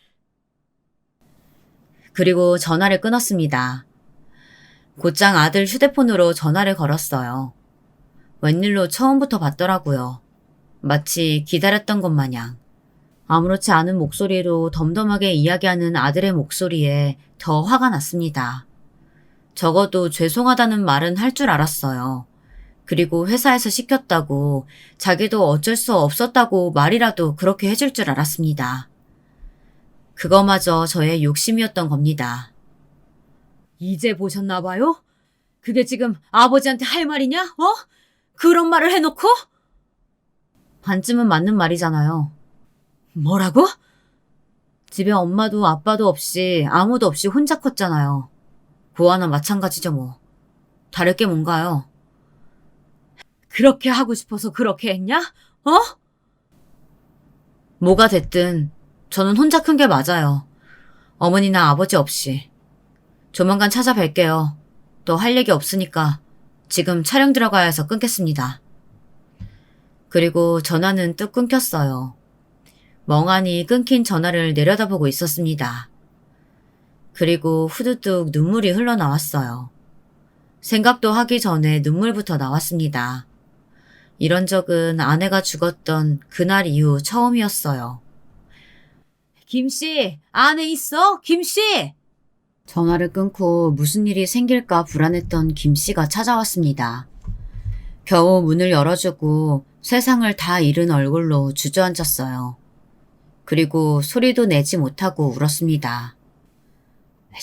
그리고 전화를 끊었습니다. 곧장 아들 휴대폰으로 전화를 걸었어요. 웬일로 처음부터 받더라고요. 마치 기다렸던 것 마냥. 아무렇지 않은 목소리로 덤덤하게 이야기하는 아들의 목소리에 더 화가 났습니다. 적어도 죄송하다는 말은 할 줄 알았어요. 그리고 회사에서 시켰다고 자기도 어쩔 수 없었다고 말이라도 그렇게 해줄 줄 알았습니다. 그거마저 저의 욕심이었던 겁니다. 이제 보셨나 봐요? 그게 지금 아버지한테 할 말이냐? 그런 말을 해놓고? 반쯤은 맞는 말이잖아요. 뭐라고? 집에 엄마도 아빠도 없이 아무도 없이 혼자 컸잖아요. 고아나 마찬가지죠 뭐. 다를 게 뭔가요? 그렇게 하고 싶어서 그렇게 했냐? 뭐가 됐든 저는 혼자 큰 게 맞아요. 어머니나 아버지 없이. 조만간 찾아뵐게요. 또 할 얘기 없으니까 지금 촬영 들어가야 해서 끊겠습니다. 그리고 전화는 뚝 끊겼어요. 멍하니 끊긴 전화를 내려다보고 있었습니다. 그리고 후두둑 눈물이 흘러나왔어요. 생각도 하기 전에 눈물부터 나왔습니다. 이런 적은 아내가 죽었던 그날 이후 처음이었어요. 김씨, 안에 있어? 김씨! 전화를 끊고 무슨 일이 생길까 불안했던 김씨가 찾아왔습니다. 겨우 문을 열어주고 세상을 다 잃은 얼굴로 주저앉았어요. 그리고 소리도 내지 못하고 울었습니다.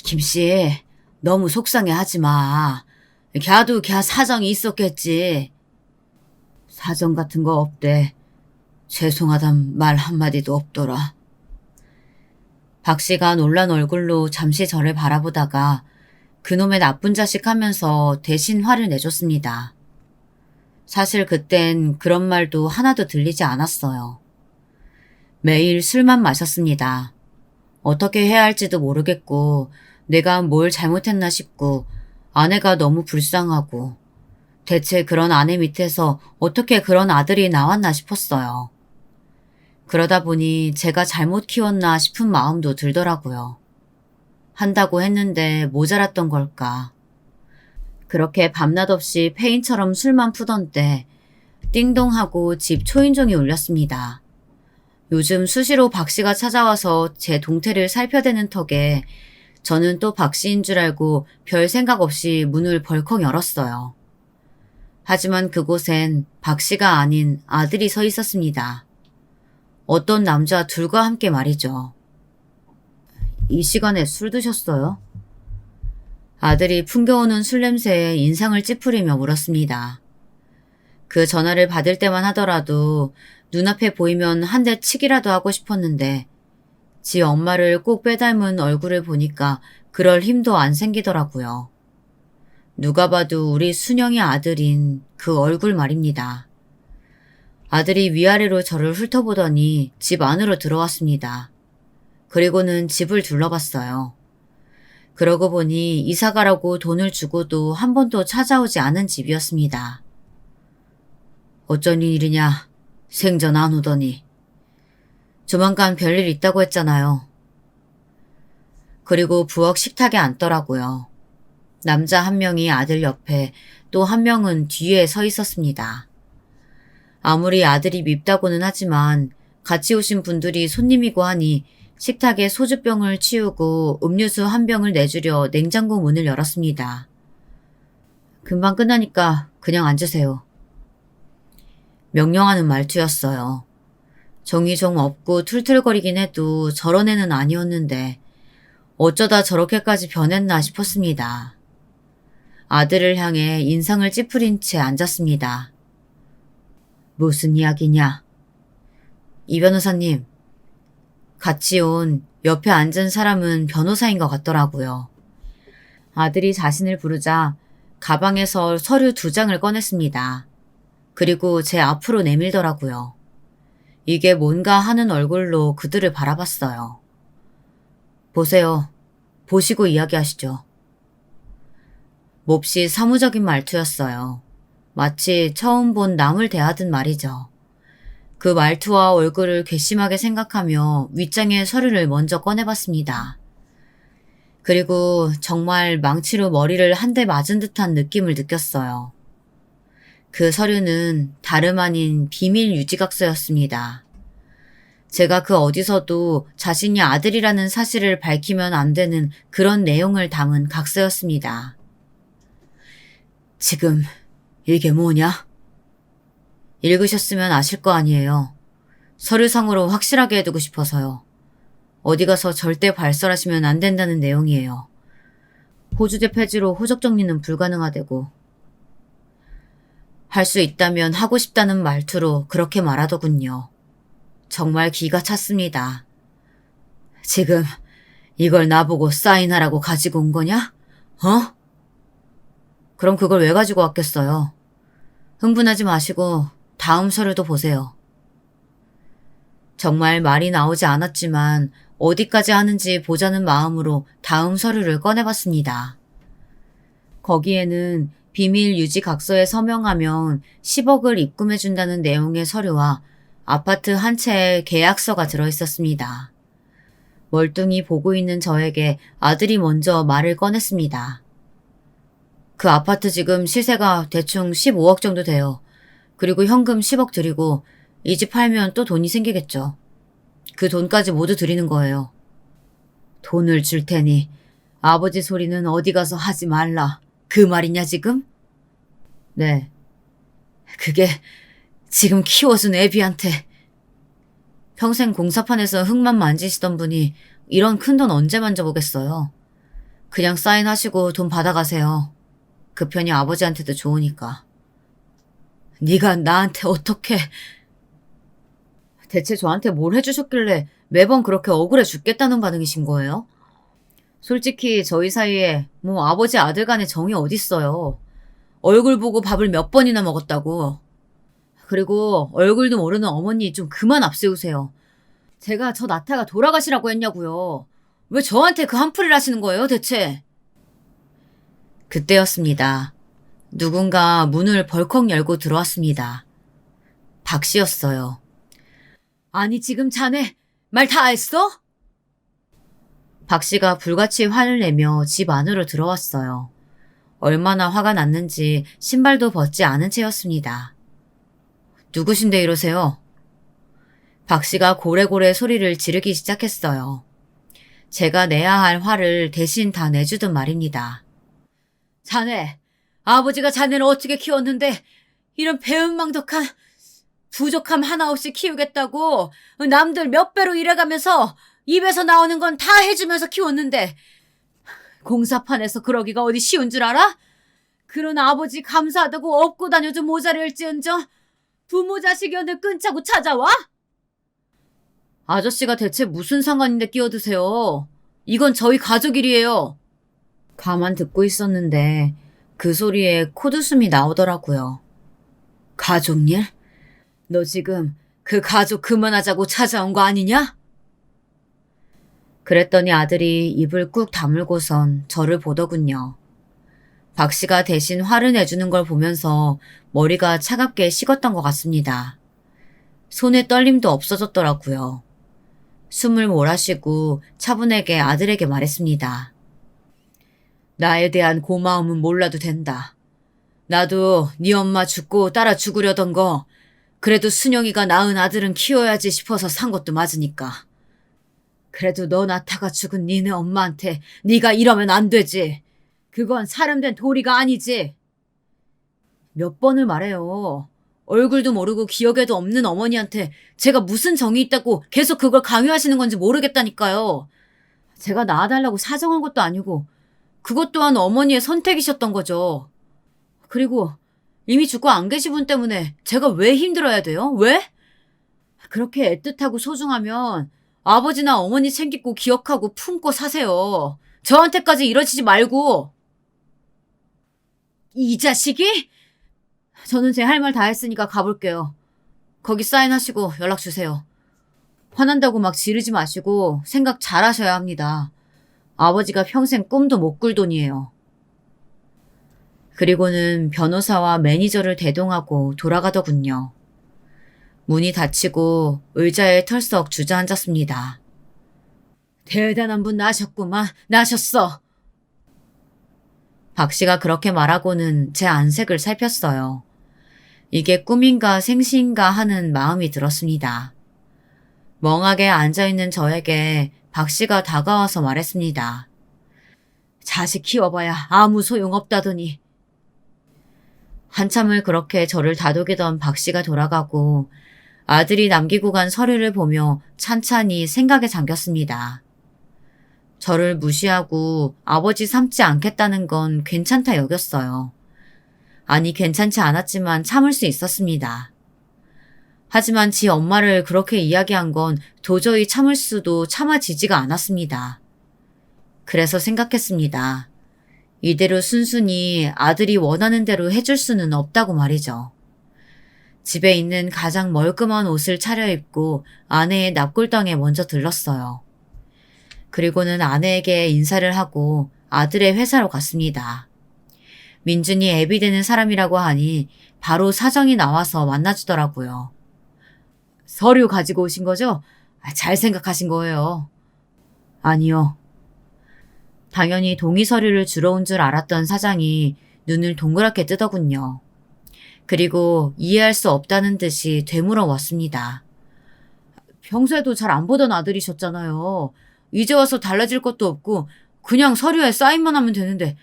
김씨, 너무 속상해하지 마. 걔도 걔 사정이 있었겠지. 사정 같은 거 없대. 죄송하단 말 한마디도 없더라. 박 씨가 놀란 얼굴로 잠시 저를 바라보다가 그놈의 나쁜 자식 하면서 대신 화를 내줬습니다. 사실 그땐 그런 말도 하나도 들리지 않았어요. 매일 술만 마셨습니다. 어떻게 해야 할지도 모르겠고 내가 뭘 잘못했나 싶고 아내가 너무 불쌍하고 대체 그런 아내 밑에서 어떻게 그런 아들이 나왔나 싶었어요. 그러다 보니 제가 잘못 키웠나 싶은 마음도 들더라고요. 한다고 했는데 모자랐던 걸까. 그렇게 밤낮 없이 페인처럼 술만 푸던 때 띵동하고 집 초인종이 울렸습니다. 요즘 수시로 박 씨가 찾아와서 제 동태를 살펴대는 턱에 저는 또 박 씨인 줄 알고 별 생각 없이 문을 벌컥 열었어요. 하지만 그곳엔 박 씨가 아닌 아들이 서 있었습니다. 어떤 남자 둘과 함께 말이죠. 이 시간에 술 드셨어요? 아들이 풍겨오는 술 냄새에 인상을 찌푸리며 물었습니다. 그 전화를 받을 때만 하더라도 눈앞에 보이면 한 대 치기라도 하고 싶었는데 지 엄마를 꼭 빼닮은 얼굴을 보니까 그럴 힘도 안 생기더라고요. 누가 봐도 우리 순영이 아들인 그 얼굴 말입니다. 아들이 위아래로 저를 훑어보더니 집 안으로 들어왔습니다. 그리고는 집을 둘러봤어요. 그러고 보니 이사가라고 돈을 주고도 한 번도 찾아오지 않은 집이었습니다. 어쩐 일이냐? 생전 안 오더니. 조만간 별일 있다고 했잖아요. 그리고 부엌 식탁에 앉더라고요. 남자 한 명이 아들 옆에 또 한 명은 뒤에 서 있었습니다. 아무리 아들이 밉다고는 하지만 같이 오신 분들이 손님이고 하니 식탁에 소주병을 치우고 음료수 한 병을 내주려 냉장고 문을 열었습니다. 금방 끝나니까 그냥 앉으세요. 명령하는 말투였어요. 정이 좀 없고 툴툴거리긴 해도 저런 애는 아니었는데 어쩌다 저렇게까지 변했나 싶었습니다. 아들을 향해 인상을 찌푸린 채 앉았습니다. 무슨 이야기냐? 이 변호사님, 같이 온 옆에 앉은 사람은 변호사인 것 같더라고요. 아들이 자신을 부르자 가방에서 서류 2장을 꺼냈습니다. 그리고 제 앞으로 내밀더라고요. 이게 뭔가 하는 얼굴로 그들을 바라봤어요. 보세요. 보시고 이야기하시죠. 몹시 사무적인 말투였어요. 마치 처음 본 남을 대하듯 말이죠. 그 말투와 얼굴을 괘씸하게 생각하며 윗장의 서류를 먼저 꺼내봤습니다. 그리고 정말 망치로 머리를 한 대 맞은 듯한 느낌을 느꼈어요. 그 서류는 다름 아닌 비밀 유지각서였습니다. 제가 그 어디서도 자신이 아들이라는 사실을 밝히면 안 되는 그런 내용을 담은 각서였습니다. 지금 이게 뭐냐? 읽으셨으면 아실 거 아니에요. 서류상으로 확실하게 해두고 싶어서요. 어디 가서 절대 발설하시면 안 된다는 내용이에요. 호주제 폐지로 호적 정리는 불가능하대고 할 수 있다면 하고 싶다는 말투로 그렇게 말하더군요. 정말 기가 찼습니다. 지금 이걸 나보고 사인하라고 가지고 온 거냐? 어? 그럼 그걸 왜 가지고 왔겠어요? 흥분하지 마시고 다음 서류도 보세요. 정말 말이 나오지 않았지만 어디까지 하는지 보자는 마음으로 다음 서류를 꺼내봤습니다. 거기에는 비밀 유지 각서에 서명하면 10억을 입금해준다는 내용의 서류와 아파트 한 채의 계약서가 들어있었습니다. 멀뚱히 보고 있는 저에게 아들이 먼저 말을 꺼냈습니다. 그 아파트 지금 시세가 대충 15억 정도 돼요. 그리고 현금 10억 드리고 이 집 팔면 또 돈이 생기겠죠. 그 돈까지 모두 드리는 거예요. 돈을 줄 테니 아버지 소리는 어디 가서 하지 말라. 그 말이냐 지금? 네. 그게 지금 키워준 애비한테. 평생 공사판에서 흙만 만지시던 분이 이런 큰 돈 언제 만져보겠어요. 그냥 사인하시고 돈 받아가세요. 그 편이 아버지한테도 좋으니까. 네가 나한테 어떻게... 대체 저한테 뭘 해주셨길래 매번 그렇게 억울해 죽겠다는 반응이신 거예요? 솔직히 저희 사이에 뭐 아버지 아들 간의 정이 어딨어요. 얼굴 보고 밥을 몇 번이나 먹었다고. 그리고 얼굴도 모르는 어머니 좀 그만 앞세우세요. 제가 저 나타가 돌아가시라고 했냐고요. 왜 저한테 그 한풀이를 하시는 거예요, 대체? 그때였습니다. 누군가 문을 벌컥 열고 들어왔습니다. 박 씨였어요. 아니, 지금 자네 말 다 했어? 박 씨가 불같이 화를 내며 집 안으로 들어왔어요. 얼마나 화가 났는지 신발도 벗지 않은 채였습니다. 누구신데 이러세요? 박 씨가 고래고래 소리를 지르기 시작했어요. 제가 내야 할 화를 대신 다 내주던 말입니다. 자네, 아버지가 자네를 어떻게 키웠는데 이런 배은망덕한 부족함 하나 없이 키우겠다고 남들 몇 배로 일해가면서 입에서 나오는 건 다 해주면서 키웠는데 공사판에서 그러기가 어디 쉬운 줄 알아? 그런 아버지 감사하다고 업고 다녀도 모자랄지언정 부모 자식 연을 끊자고 찾아와? 아저씨가 대체 무슨 상관인데 끼어드세요? 이건 저희 가족 일이에요. 가만 듣고 있었는데 그 소리에 코웃음이 나오더라고요. 가족일? 너 지금 그 가족 그만하자고 찾아온 거 아니냐? 그랬더니 아들이 입을 꾹 다물고선 저를 보더군요. 박 씨가 대신 화를 내주는 걸 보면서 머리가 차갑게 식었던 것 같습니다. 손에 떨림도 없어졌더라고요. 숨을 몰아쉬고 차분하게 아들에게 말했습니다. 나에 대한 고마움은 몰라도 된다. 나도 네 엄마 죽고 따라 죽으려던 거 그래도 순영이가 낳은 아들은 키워야지 싶어서 산 것도 맞으니까. 그래도 너 나타가 죽은 니네 엄마한테 네가 이러면 안 되지. 그건 사람된 도리가 아니지. 몇 번을 말해요. 얼굴도 모르고 기억에도 없는 어머니한테 제가 무슨 정이 있다고 계속 그걸 강요하시는 건지 모르겠다니까요. 제가 낳아달라고 사정한 것도 아니고 그것 또한 어머니의 선택이셨던 거죠. 그리고 이미 죽고 안 계신 분 때문에 제가 왜 힘들어야 돼요? 왜? 그렇게 애틋하고 소중하면 아버지나 어머니 챙기고 기억하고 품고 사세요. 저한테까지 이러시지 말고. 이 자식이? 저는 제 할 말 다 했으니까 가볼게요. 거기 사인하시고 연락 주세요. 화난다고 막 지르지 마시고 생각 잘 하셔야 합니다. 아버지가 평생 꿈도 못 꿀 돈이에요. 그리고는 변호사와 매니저를 대동하고 돌아가더군요. 문이 닫히고 의자에 털썩 주저앉았습니다. 대단한 분 나셨구만. 나셨어. 박 씨가 그렇게 말하고는 제 안색을 살폈어요. 이게 꿈인가 생시인가 하는 마음이 들었습니다. 멍하게 앉아있는 저에게 박 씨가 다가와서 말했습니다. 자식 키워봐야 아무 소용없다더니. 한참을 그렇게 저를 다독이던 박 씨가 돌아가고 아들이 남기고 간 서류를 보며 찬찬히 생각에 잠겼습니다. 저를 무시하고 아버지 삼지 않겠다는 건 괜찮다 여겼어요. 아니 괜찮지 않았지만 참을 수 있었습니다. 하지만 지 엄마를 그렇게 이야기한 건 도저히 참을 수도 참아지지가 않았습니다. 그래서 생각했습니다. 이대로 순순히 아들이 원하는 대로 해줄 수는 없다고 말이죠. 집에 있는 가장 멀끔한 옷을 차려입고 아내의 납골당에 먼저 들렀어요. 그리고는 아내에게 인사를 하고 아들의 회사로 갔습니다. 민준이 애비되는 사람이라고 하니 바로 사정이 나와서 만나주더라고요. 서류 가지고 오신 거죠? 잘 생각하신 거예요. 아니요. 당연히 동의 서류를 주러 온 줄 알았던 사장이 눈을 동그랗게 뜨더군요. 그리고 이해할 수 없다는 듯이 되물어 왔습니다. 평소에도 잘 안 보던 아들이셨잖아요. 이제 와서 달라질 것도 없고 그냥 서류에 사인만 하면 되는데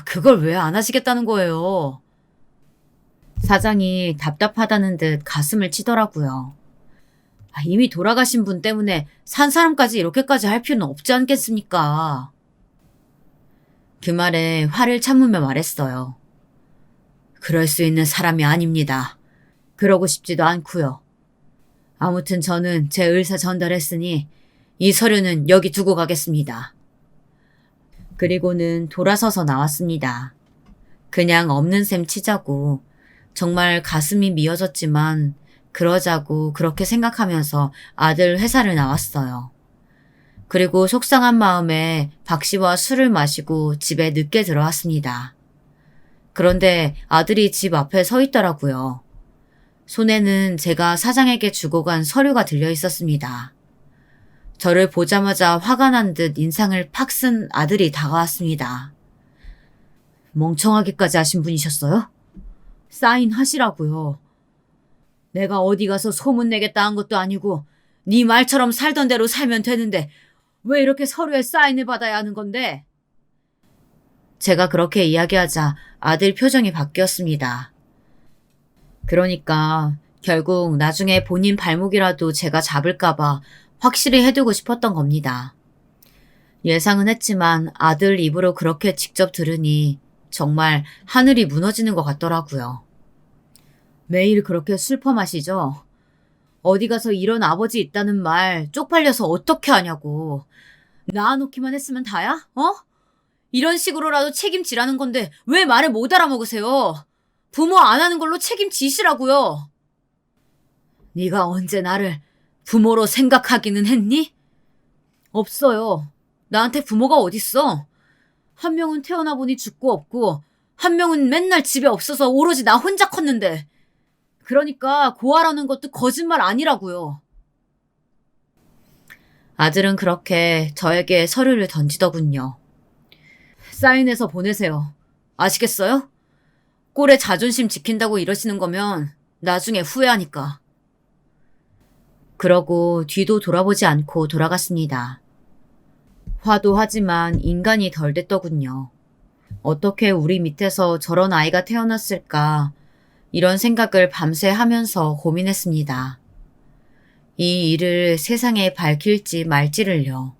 그걸 왜 안 하시겠다는 거예요. 사장이 답답하다는 듯 가슴을 치더라고요. 이미 돌아가신 분 때문에 산 사람까지 이렇게까지 할 필요는 없지 않겠습니까? 그 말에 화를 참으며 말했어요. 그럴 수 있는 사람이 아닙니다. 그러고 싶지도 않고요. 아무튼 저는 제 의사 전달했으니 이 서류는 여기 두고 가겠습니다. 그리고는 돌아서서 나왔습니다. 그냥 없는 셈 치자고 정말 가슴이 미어졌지만 그러자고 그렇게 생각하면서 아들 회사를 나왔어요. 그리고 속상한 마음에 박 씨와 술을 마시고 집에 늦게 들어왔습니다. 그런데 아들이 집 앞에 서 있더라고요. 손에는 제가 사장에게 주고 간 서류가 들려 있었습니다. 저를 보자마자 화가 난 듯 인상을 팍 쓴 아들이 다가왔습니다. 멍청하게까지 하신 분이셨어요? 사인하시라고요. 내가 어디 가서 소문내겠다 한 것도 아니고 네 말처럼 살던 대로 살면 되는데 왜 이렇게 서류에 사인을 받아야 하는 건데? 제가 그렇게 이야기하자 아들 표정이 바뀌었습니다. 그러니까 결국 나중에 본인 발목이라도 제가 잡을까봐 확실히 해두고 싶었던 겁니다. 예상은 했지만 아들 입으로 그렇게 직접 들으니 정말 하늘이 무너지는 것 같더라고요. 매일 그렇게 슬퍼 마시죠? 어디 가서 이런 아버지 있다는 말 쪽팔려서 어떻게 하냐고. 낳아놓기만 했으면 다야? 어? 이런 식으로라도 책임지라는 건데 왜 말을 못 알아먹으세요? 부모 안 하는 걸로 책임지시라고요. 네가 언제 나를 부모로 생각하기는 했니? 없어요. 나한테 부모가 어딨어? 한 명은 태어나 보니 죽고 없고 한 명은 맨날 집에 없어서 오로지 나 혼자 컸는데 그러니까 고아라는 것도 거짓말 아니라고요. 아들은 그렇게 저에게 서류를 던지더군요. 사인해서 보내세요. 아시겠어요? 꼴의 자존심 지킨다고 이러시는 거면 나중에 후회하니까. 그러고 뒤도 돌아보지 않고 돌아갔습니다. 화도 하지만 인간이 덜 됐더군요. 어떻게 우리 밑에서 저런 아이가 태어났을까 이런 생각을 밤새 하면서 고민했습니다. 이 일을 세상에 밝힐지 말지를요.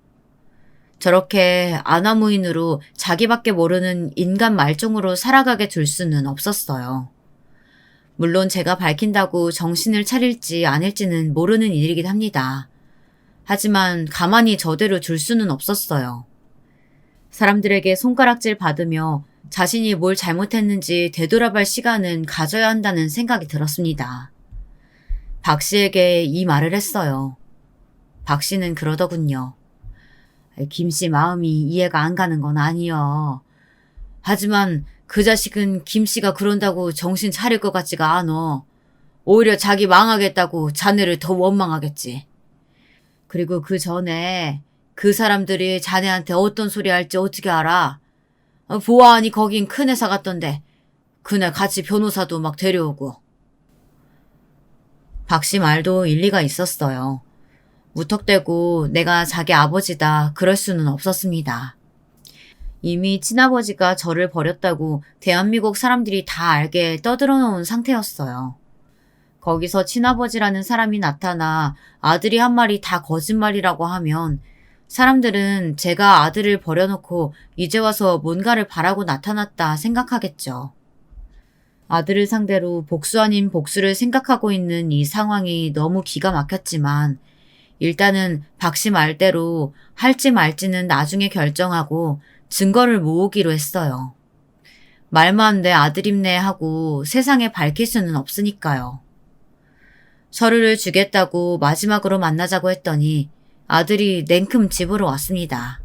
저렇게 아나무인으로 자기밖에 모르는 인간 말종으로 살아가게 둘 수는 없었어요. 물론 제가 밝힌다고 정신을 차릴지 아닐지는 모르는 일이긴 합니다. 하지만 가만히 저대로 둘 수는 없었어요. 사람들에게 손가락질 받으며 자신이 뭘 잘못했는지 되돌아볼 시간은 가져야 한다는 생각이 들었습니다. 박 씨에게 이 말을 했어요. 박 씨는 그러더군요. 김 씨 마음이 이해가 안 가는 건 아니여. 하지만 그 자식은 김 씨가 그런다고 정신 차릴 것 같지가 않어. 오히려 자기 망하겠다고 자네를 더 원망하겠지. 그리고 그 전에 그 사람들이 자네한테 어떤 소리 할지 어떻게 알아? 보아하니 거긴 큰 회사 같던데 그날 같이 변호사도 막 데려오고. 박 씨 말도 일리가 있었어요. 무턱대고 내가 자기 아버지다 그럴 수는 없었습니다. 이미 친아버지가 저를 버렸다고 대한민국 사람들이 다 알게 떠들어 놓은 상태였어요. 거기서 친아버지라는 사람이 나타나 아들이 한 말이 다 거짓말이라고 하면 사람들은 제가 아들을 버려놓고 이제 와서 뭔가를 바라고 나타났다 생각하겠죠. 아들을 상대로 복수 아닌 복수를 생각하고 있는 이 상황이 너무 기가 막혔지만 일단은 박 씨 말대로 할지 말지는 나중에 결정하고 증거를 모으기로 했어요. 말만 내 아들임네 하고 세상에 밝힐 수는 없으니까요. 서류를 주겠다고 마지막으로 만나자고 했더니 아들이 냉큼 집으로 왔습니다.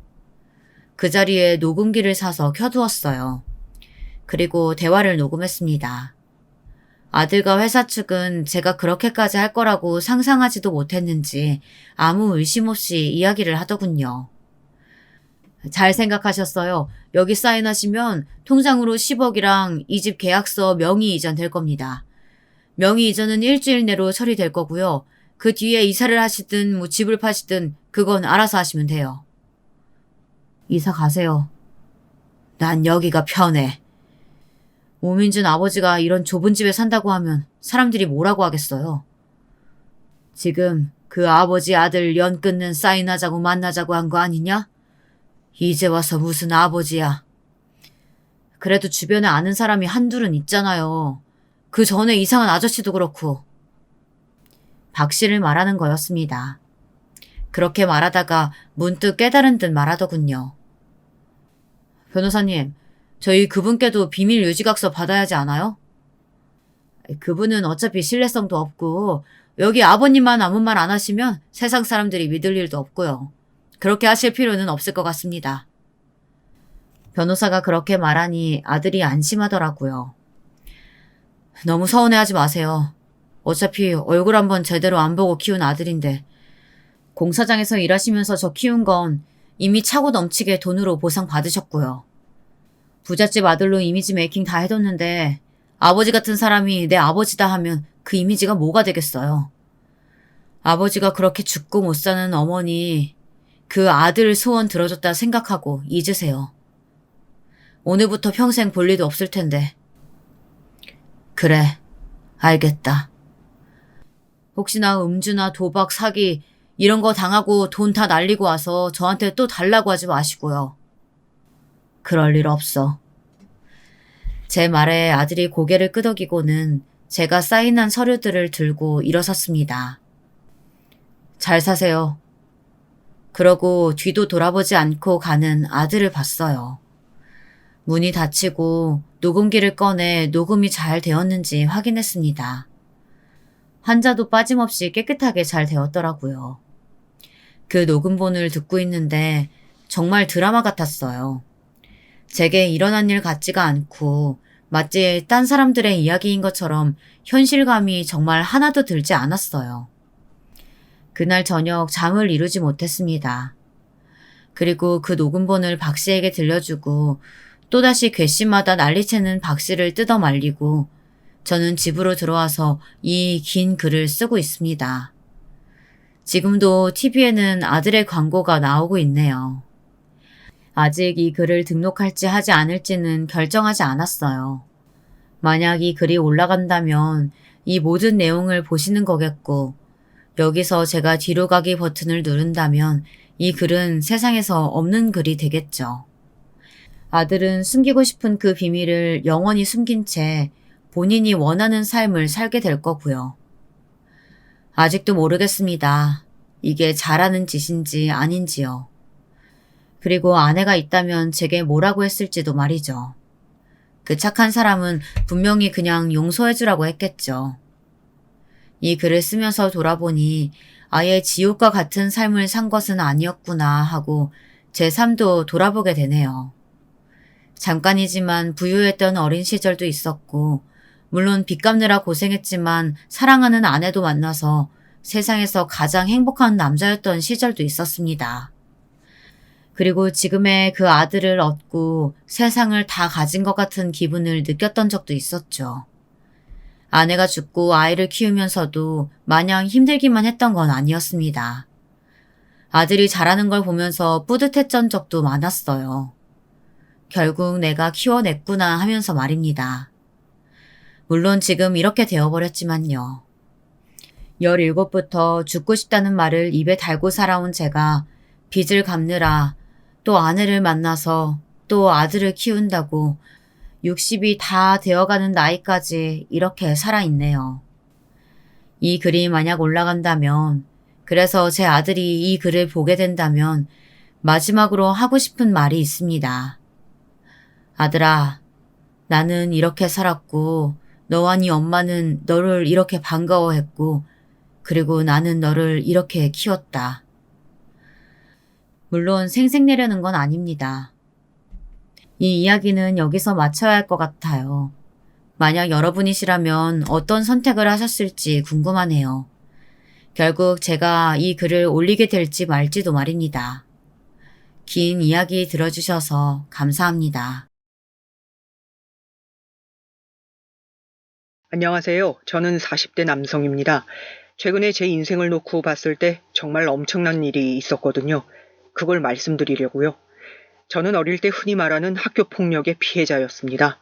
그 자리에 녹음기를 사서 켜두었어요. 그리고 대화를 녹음했습니다. 아들과 회사 측은 제가 그렇게까지 할 거라고 상상하지도 못했는지 아무 의심 없이 이야기를 하더군요. 잘 생각하셨어요. 여기 사인하시면 통장으로 10억이랑 이 집 계약서 명의 이전 될 겁니다. 명의 이전은 일주일 내로 처리될 거고요. 그 뒤에 이사를 하시든 뭐 집을 파시든 그건 알아서 하시면 돼요. 이사 가세요. 난 여기가 편해. 오민준 아버지가 이런 좁은 집에 산다고 하면 사람들이 뭐라고 하겠어요. 지금 그 아버지 아들 연 끊는 사인하자고 만나자고 한 거 아니냐? 이제 와서 무슨 아버지야. 그래도 주변에 아는 사람이 한둘은 있잖아요. 그 전에 이상한 아저씨도 그렇고. 박 씨를 말하는 거였습니다. 그렇게 말하다가 문득 깨달은 듯 말하더군요. 변호사님, 저희 그분께도 비밀 유지각서 받아야 하지 않아요? 그분은 어차피 신뢰성도 없고 여기 아버님만 아무 말 안 하시면 세상 사람들이 믿을 일도 없고요. 그렇게 하실 필요는 없을 것 같습니다. 변호사가 그렇게 말하니 아들이 안심하더라고요. 너무 서운해하지 마세요. 어차피 얼굴 한번 제대로 안 보고 키운 아들인데 공사장에서 일하시면서 저 키운 건 이미 차고 넘치게 돈으로 보상 받으셨고요. 부잣집 아들로 이미지 메이킹 다 해뒀는데 아버지 같은 사람이 내 아버지다 하면 그 이미지가 뭐가 되겠어요. 아버지가 그렇게 죽고 못 사는 어머니 그 아들 소원 들어줬다 생각하고 잊으세요. 오늘부터 평생 볼 일도 없을 텐데. 그래, 알겠다. 혹시나 음주나 도박, 사기 이런 거 당하고 돈 다 날리고 와서 저한테 또 달라고 하지 마시고요. 그럴 일 없어. 제 말에 아들이 고개를 끄덕이고는 제가 사인한 서류들을 들고 일어섰습니다. 잘 사세요. 그러고 뒤도 돌아보지 않고 가는 아들을 봤어요. 문이 닫히고 녹음기를 꺼내 녹음이 잘 되었는지 확인했습니다. 한자도 빠짐없이 깨끗하게 잘 되었더라고요. 그 녹음본을 듣고 있는데 정말 드라마 같았어요. 제게 일어난 일 같지가 않고 마치 딴 사람들의 이야기인 것처럼 현실감이 정말 하나도 들지 않았어요. 그날 저녁 잠을 이루지 못했습니다. 그리고 그 녹음본을 박 씨에게 들려주고 또다시 괘씸마다 난리채는 박 씨를 뜯어 말리고 저는 집으로 들어와서 이 긴 글을 쓰고 있습니다. 지금도 TV에는 아들의 광고가 나오고 있네요. 아직 이 글을 등록할지 하지 않을지는 결정하지 않았어요. 만약 이 글이 올라간다면 이 모든 내용을 보시는 거겠고 여기서 제가 뒤로 가기 버튼을 누른다면 이 글은 세상에서 없는 글이 되겠죠. 아들은 숨기고 싶은 그 비밀을 영원히 숨긴 채 본인이 원하는 삶을 살게 될 거고요. 아직도 모르겠습니다. 이게 잘하는 짓인지 아닌지요. 그리고 아내가 있다면 제게 뭐라고 했을지도 말이죠. 그 착한 사람은 분명히 그냥 용서해주라고 했겠죠. 이 글을 쓰면서 돌아보니 아예 지옥과 같은 삶을 산 것은 아니었구나 하고 제 삶도 돌아보게 되네요. 잠깐이지만 부유했던 어린 시절도 있었고 물론 빚 갚느라 고생했지만 사랑하는 아내도 만나서 세상에서 가장 행복한 남자였던 시절도 있었습니다. 그리고 지금의 그 아들을 얻고 세상을 다 가진 것 같은 기분을 느꼈던 적도 있었죠. 아내가 죽고 아이를 키우면서도 마냥 힘들기만 했던 건 아니었습니다. 아들이 자라는 걸 보면서 뿌듯했던 적도 많았어요. 결국 내가 키워냈구나 하면서 말입니다. 물론 지금 이렇게 되어버렸지만요. 17부터 죽고 싶다는 말을 입에 달고 살아온 제가 빚을 갚느라 또 아내를 만나서 또 아들을 키운다고 60이 다 되어가는 나이까지 이렇게 살아있네요. 이 글이 만약 올라간다면, 그래서 제 아들이 이 글을 보게 된다면 마지막으로 하고 싶은 말이 있습니다. 아들아, 나는 이렇게 살았고 너와 네 엄마는 너를 이렇게 반가워했고 그리고 나는 너를 이렇게 키웠다. 물론 생색내려는 건 아닙니다. 이 이야기는 여기서 마쳐야 할 것 같아요. 만약 여러분이시라면 어떤 선택을 하셨을지 궁금하네요. 결국 제가 이 글을 올리게 될지 말지도 말입니다. 긴 이야기 들어주셔서 감사합니다. 안녕하세요. 저는 40대 남성입니다. 최근에 제 인생을 놓고 봤을 때 정말 엄청난 일이 있었거든요. 그걸 말씀드리려고요. 저는 어릴 때 흔히 말하는 학교 폭력의 피해자였습니다.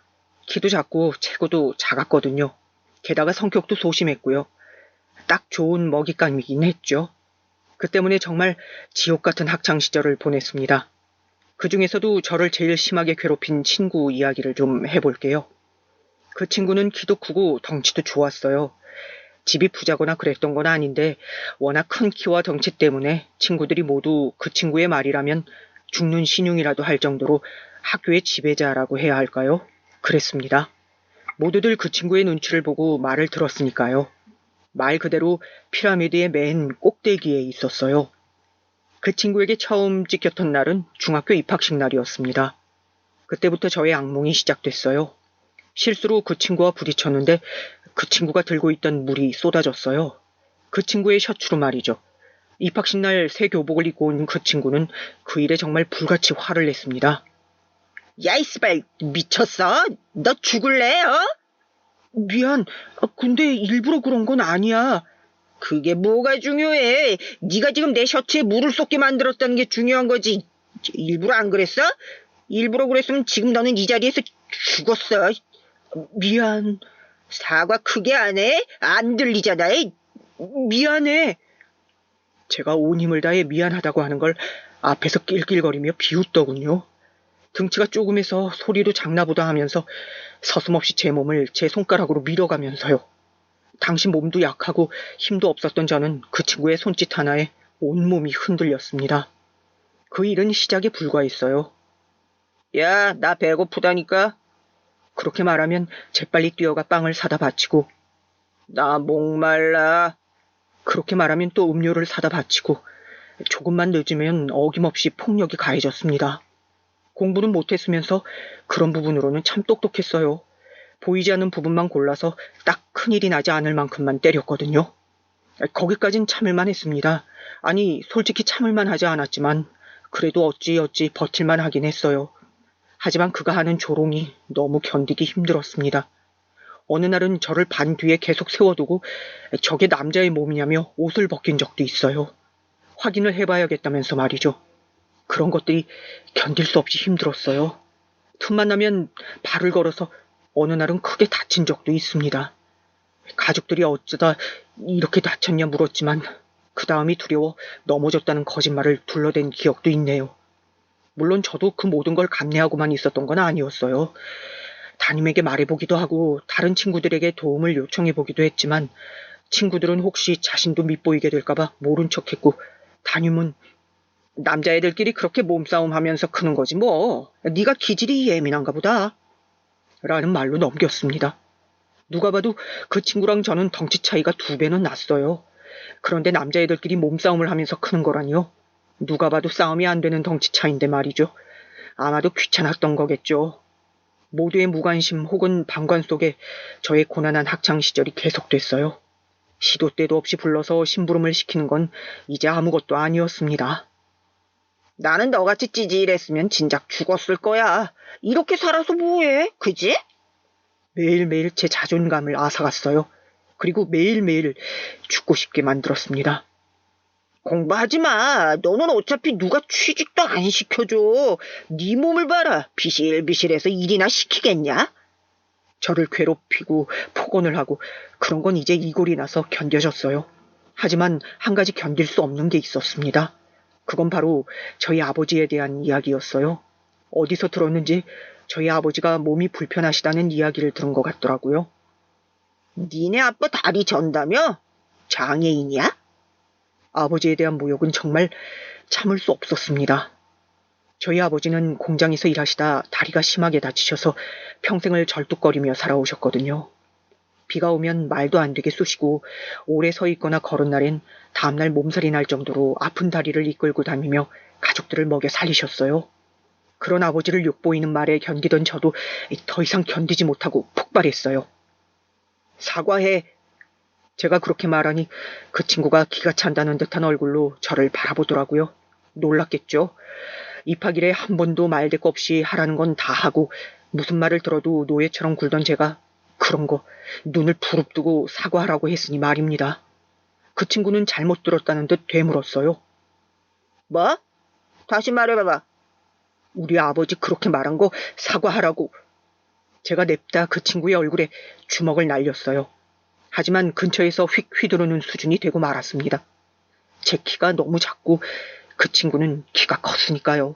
키도 작고 체구도 작았거든요. 게다가 성격도 소심했고요. 딱 좋은 먹잇감이긴 했죠. 그 때문에 정말 지옥 같은 학창 시절을 보냈습니다. 그 중에서도 저를 제일 심하게 괴롭힌 친구 이야기를 좀 해볼게요. 그 친구는 키도 크고 덩치도 좋았어요. 집이 부자거나 그랬던 건 아닌데 워낙 큰 키와 덩치 때문에 친구들이 모두 그 친구의 말이라면 죽는 신용이라도 할 정도로 학교의 지배자라고 해야 할까요? 그랬습니다. 모두들 그 친구의 눈치를 보고 말을 들었으니까요. 말 그대로 피라미드의 맨 꼭대기에 있었어요. 그 친구에게 처음 찍혔던 날은 중학교 입학식 날이었습니다. 그때부터 저의 악몽이 시작됐어요. 실수로 그 친구와 부딪혔는데 그 친구가 들고 있던 물이 쏟아졌어요. 그 친구의 셔츠로 말이죠. 입학식 날 새 교복을 입고 온 그 친구는 그 일에 정말 불같이 화를 냈습니다. 야, 이스발, 미쳤어? 너 죽을래, 어? 미안, 근데 일부러 그런 건 아니야. 그게 뭐가 중요해? 네가 지금 내 셔츠에 물을 쏟게 만들었다는 게 중요한 거지. 일부러 안 그랬어? 일부러 그랬으면 지금 너는 이 자리에서 죽었어. 미안. 사과 크게 안 해? 안 들리잖아. 미안해. 제가 온 힘을 다해 미안하다고 하는 걸 앞에서 낄낄거리며 비웃더군요. 등치가 조금해서 소리도 작나보다 하면서 서슴없이 제 몸을 제 손가락으로 밀어가면서요. 당신 몸도 약하고 힘도 없었던 저는 그 친구의 손짓 하나에 온몸이 흔들렸습니다. 그 일은 시작에 불과했어요. 야, 나 배고프다니까. 그렇게 말하면 재빨리 뛰어가 빵을 사다 바치고, 나 목말라. 그렇게 말하면 또 음료를 사다 바치고, 조금만 늦으면 어김없이 폭력이 가해졌습니다. 공부는 못했으면서 그런 부분으로는 참 똑똑했어요. 보이지 않는 부분만 골라서 딱 큰일이 나지 않을 만큼만 때렸거든요. 거기까진 참을만 했습니다. 아니, 솔직히 참을만 하지 않았지만 그래도 어찌어찌 버틸만 하긴 했어요. 하지만 그가 하는 조롱이 너무 견디기 힘들었습니다. 어느 날은 저를 반 뒤에 계속 세워두고 저게 남자의 몸이냐며 옷을 벗긴 적도 있어요. 확인을 해봐야겠다면서 말이죠. 그런 것들이 견딜 수 없이 힘들었어요. 틈만 나면 발을 걸어서 어느 날은 크게 다친 적도 있습니다. 가족들이 어쩌다 이렇게 다쳤냐 물었지만 그 다음이 두려워 넘어졌다는 거짓말을 둘러댄 기억도 있네요. 물론 저도 그 모든 걸 감내하고만 있었던 건 아니었어요. 담임에게 말해보기도 하고 다른 친구들에게 도움을 요청해보기도 했지만 친구들은 혹시 자신도 밉보이게 될까봐 모른 척했고 담임은 남자애들끼리 그렇게 몸싸움하면서 크는 거지 뭐. 네가 기질이 예민한가 보다. 라는 말로 넘겼습니다. 누가 봐도 그 친구랑 저는 덩치 차이가 2배는 났어요. 그런데 남자애들끼리 몸싸움을 하면서 크는 거라니요. 누가 봐도 싸움이 안 되는 덩치 차이인데 말이죠. 아마도 귀찮았던 거겠죠. 모두의 무관심 혹은 방관 속에 저의 고난한 학창시절이 계속됐어요. 시도 때도 없이 불러서 심부름을 시키는 건 이제 아무것도 아니었습니다. 나는 너같이 찌질했으면 진작 죽었을 거야. 이렇게 살아서 뭐해, 그지? 매일매일 제 자존감을 앗아갔어요. 그리고 매일매일 죽고 싶게 만들었습니다. 공부하지 마. 너는 어차피 누가 취직도 안 시켜줘. 네 몸을 봐라. 비실비실해서 일이나 시키겠냐? 저를 괴롭히고 폭언을 하고 그런 건 이제 이골이 나서 견뎌졌어요. 하지만 한 가지 견딜 수 없는 게 있었습니다. 그건 바로 저희 아버지에 대한 이야기였어요. 어디서 들었는지 저희 아버지가 몸이 불편하시다는 이야기를 들은 것 같더라고요. 니네 아빠 다리 전다며? 장애인이야? 아버지에 대한 모욕은 정말 참을 수 없었습니다. 저희 아버지는 공장에서 일하시다 다리가 심하게 다치셔서 평생을 절뚝거리며 살아오셨거든요. 비가 오면 말도 안 되게 쑤시고 오래 서 있거나 걸은 날엔 다음날 몸살이 날 정도로 아픈 다리를 이끌고 다니며 가족들을 먹여 살리셨어요. 그런 아버지를 욕보이는 말에 견디던 저도 더 이상 견디지 못하고 폭발했어요. 사과해. 제가 그렇게 말하니 그 친구가 기가 찬다는 듯한 얼굴로 저를 바라보더라고요. 놀랐겠죠. 입학일에 한 번도 말대꾸 없이 하라는 건 다 하고 무슨 말을 들어도 노예처럼 굴던 제가 그런 거 눈을 부릅뜨고 사과하라고 했으니 말입니다. 그 친구는 잘못 들었다는 듯 되물었어요. 뭐? 다시 말해봐봐. 우리 아버지 그렇게 말한 거 사과하라고. 제가 냅다 그 친구의 얼굴에 주먹을 날렸어요. 하지만 근처에서 휙 휘두르는 수준이 되고 말았습니다. 제 키가 너무 작고 그 친구는 키가 컸으니까요.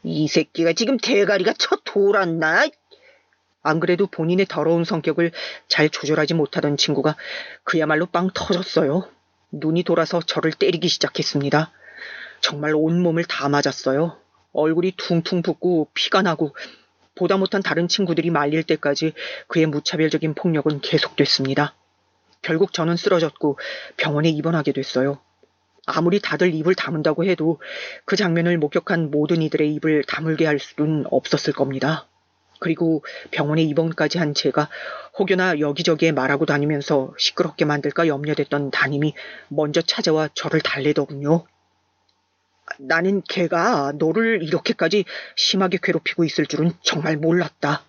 이 새끼가 지금 대가리가 쳐 돌았나? 안 그래도 본인의 더러운 성격을 잘 조절하지 못하던 친구가 그야말로 빵 터졌어요. 눈이 돌아서 저를 때리기 시작했습니다. 정말 온몸을 다 맞았어요. 얼굴이 퉁퉁 붓고 피가 나고 보다 못한 다른 친구들이 말릴 때까지 그의 무차별적인 폭력은 계속됐습니다. 결국 저는 쓰러졌고 병원에 입원하게 됐어요. 아무리 다들 입을 다문다고 해도 그 장면을 목격한 모든 이들의 입을 다물게 할 수는 없었을 겁니다. 그리고 병원에 입원까지 한 제가 혹여나 여기저기에 말하고 다니면서 시끄럽게 만들까 염려됐던 담임이 먼저 찾아와 저를 달래더군요. 나는 걔가 너를 이렇게까지 심하게 괴롭히고 있을 줄은 정말 몰랐다.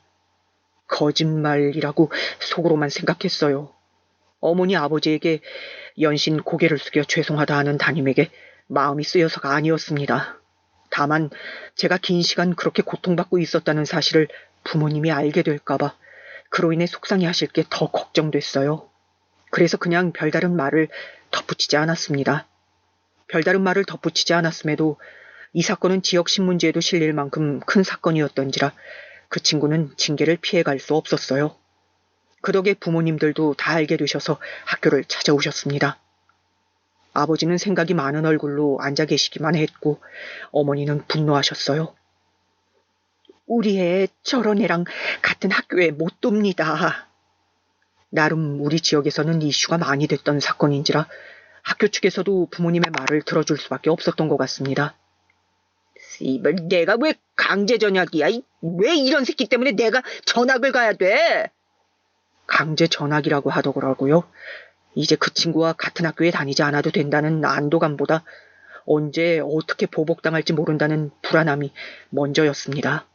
거짓말이라고 속으로만 생각했어요. 어머니 아버지에게 연신 고개를 숙여 죄송하다 하는 담임에게 마음이 쓰여서가 아니었습니다. 다만 제가 긴 시간 그렇게 고통받고 있었다는 사실을 부모님이 알게 될까봐 그로 인해 속상해하실 게 더 걱정됐어요. 그래서 그냥 별다른 말을 덧붙이지 않았습니다. 별다른 말을 덧붙이지 않았음에도 이 사건은 지역 신문지에도 실릴 만큼 큰 사건이었던지라 그 친구는 징계를 피해갈 수 없었어요. 그 덕에 부모님들도 다 알게 되셔서 학교를 찾아오셨습니다. 아버지는 생각이 많은 얼굴로 앉아 계시기만 했고 어머니는 분노하셨어요. 우리 애 저런 애랑 같은 학교에 못 둡니다. 나름 우리 지역에서는 이슈가 많이 됐던 사건인지라 학교 측에서도 부모님의 말을 들어줄 수밖에 없었던 것 같습니다. 씨발, 내가 왜 강제 전학이야? 왜 이런 새끼 때문에 내가 전학을 가야 돼? 강제 전학이라고 하더라고요. 이제 그 친구와 같은 학교에 다니지 않아도 된다는 안도감보다 언제 어떻게 보복당할지 모른다는 불안함이 먼저였습니다.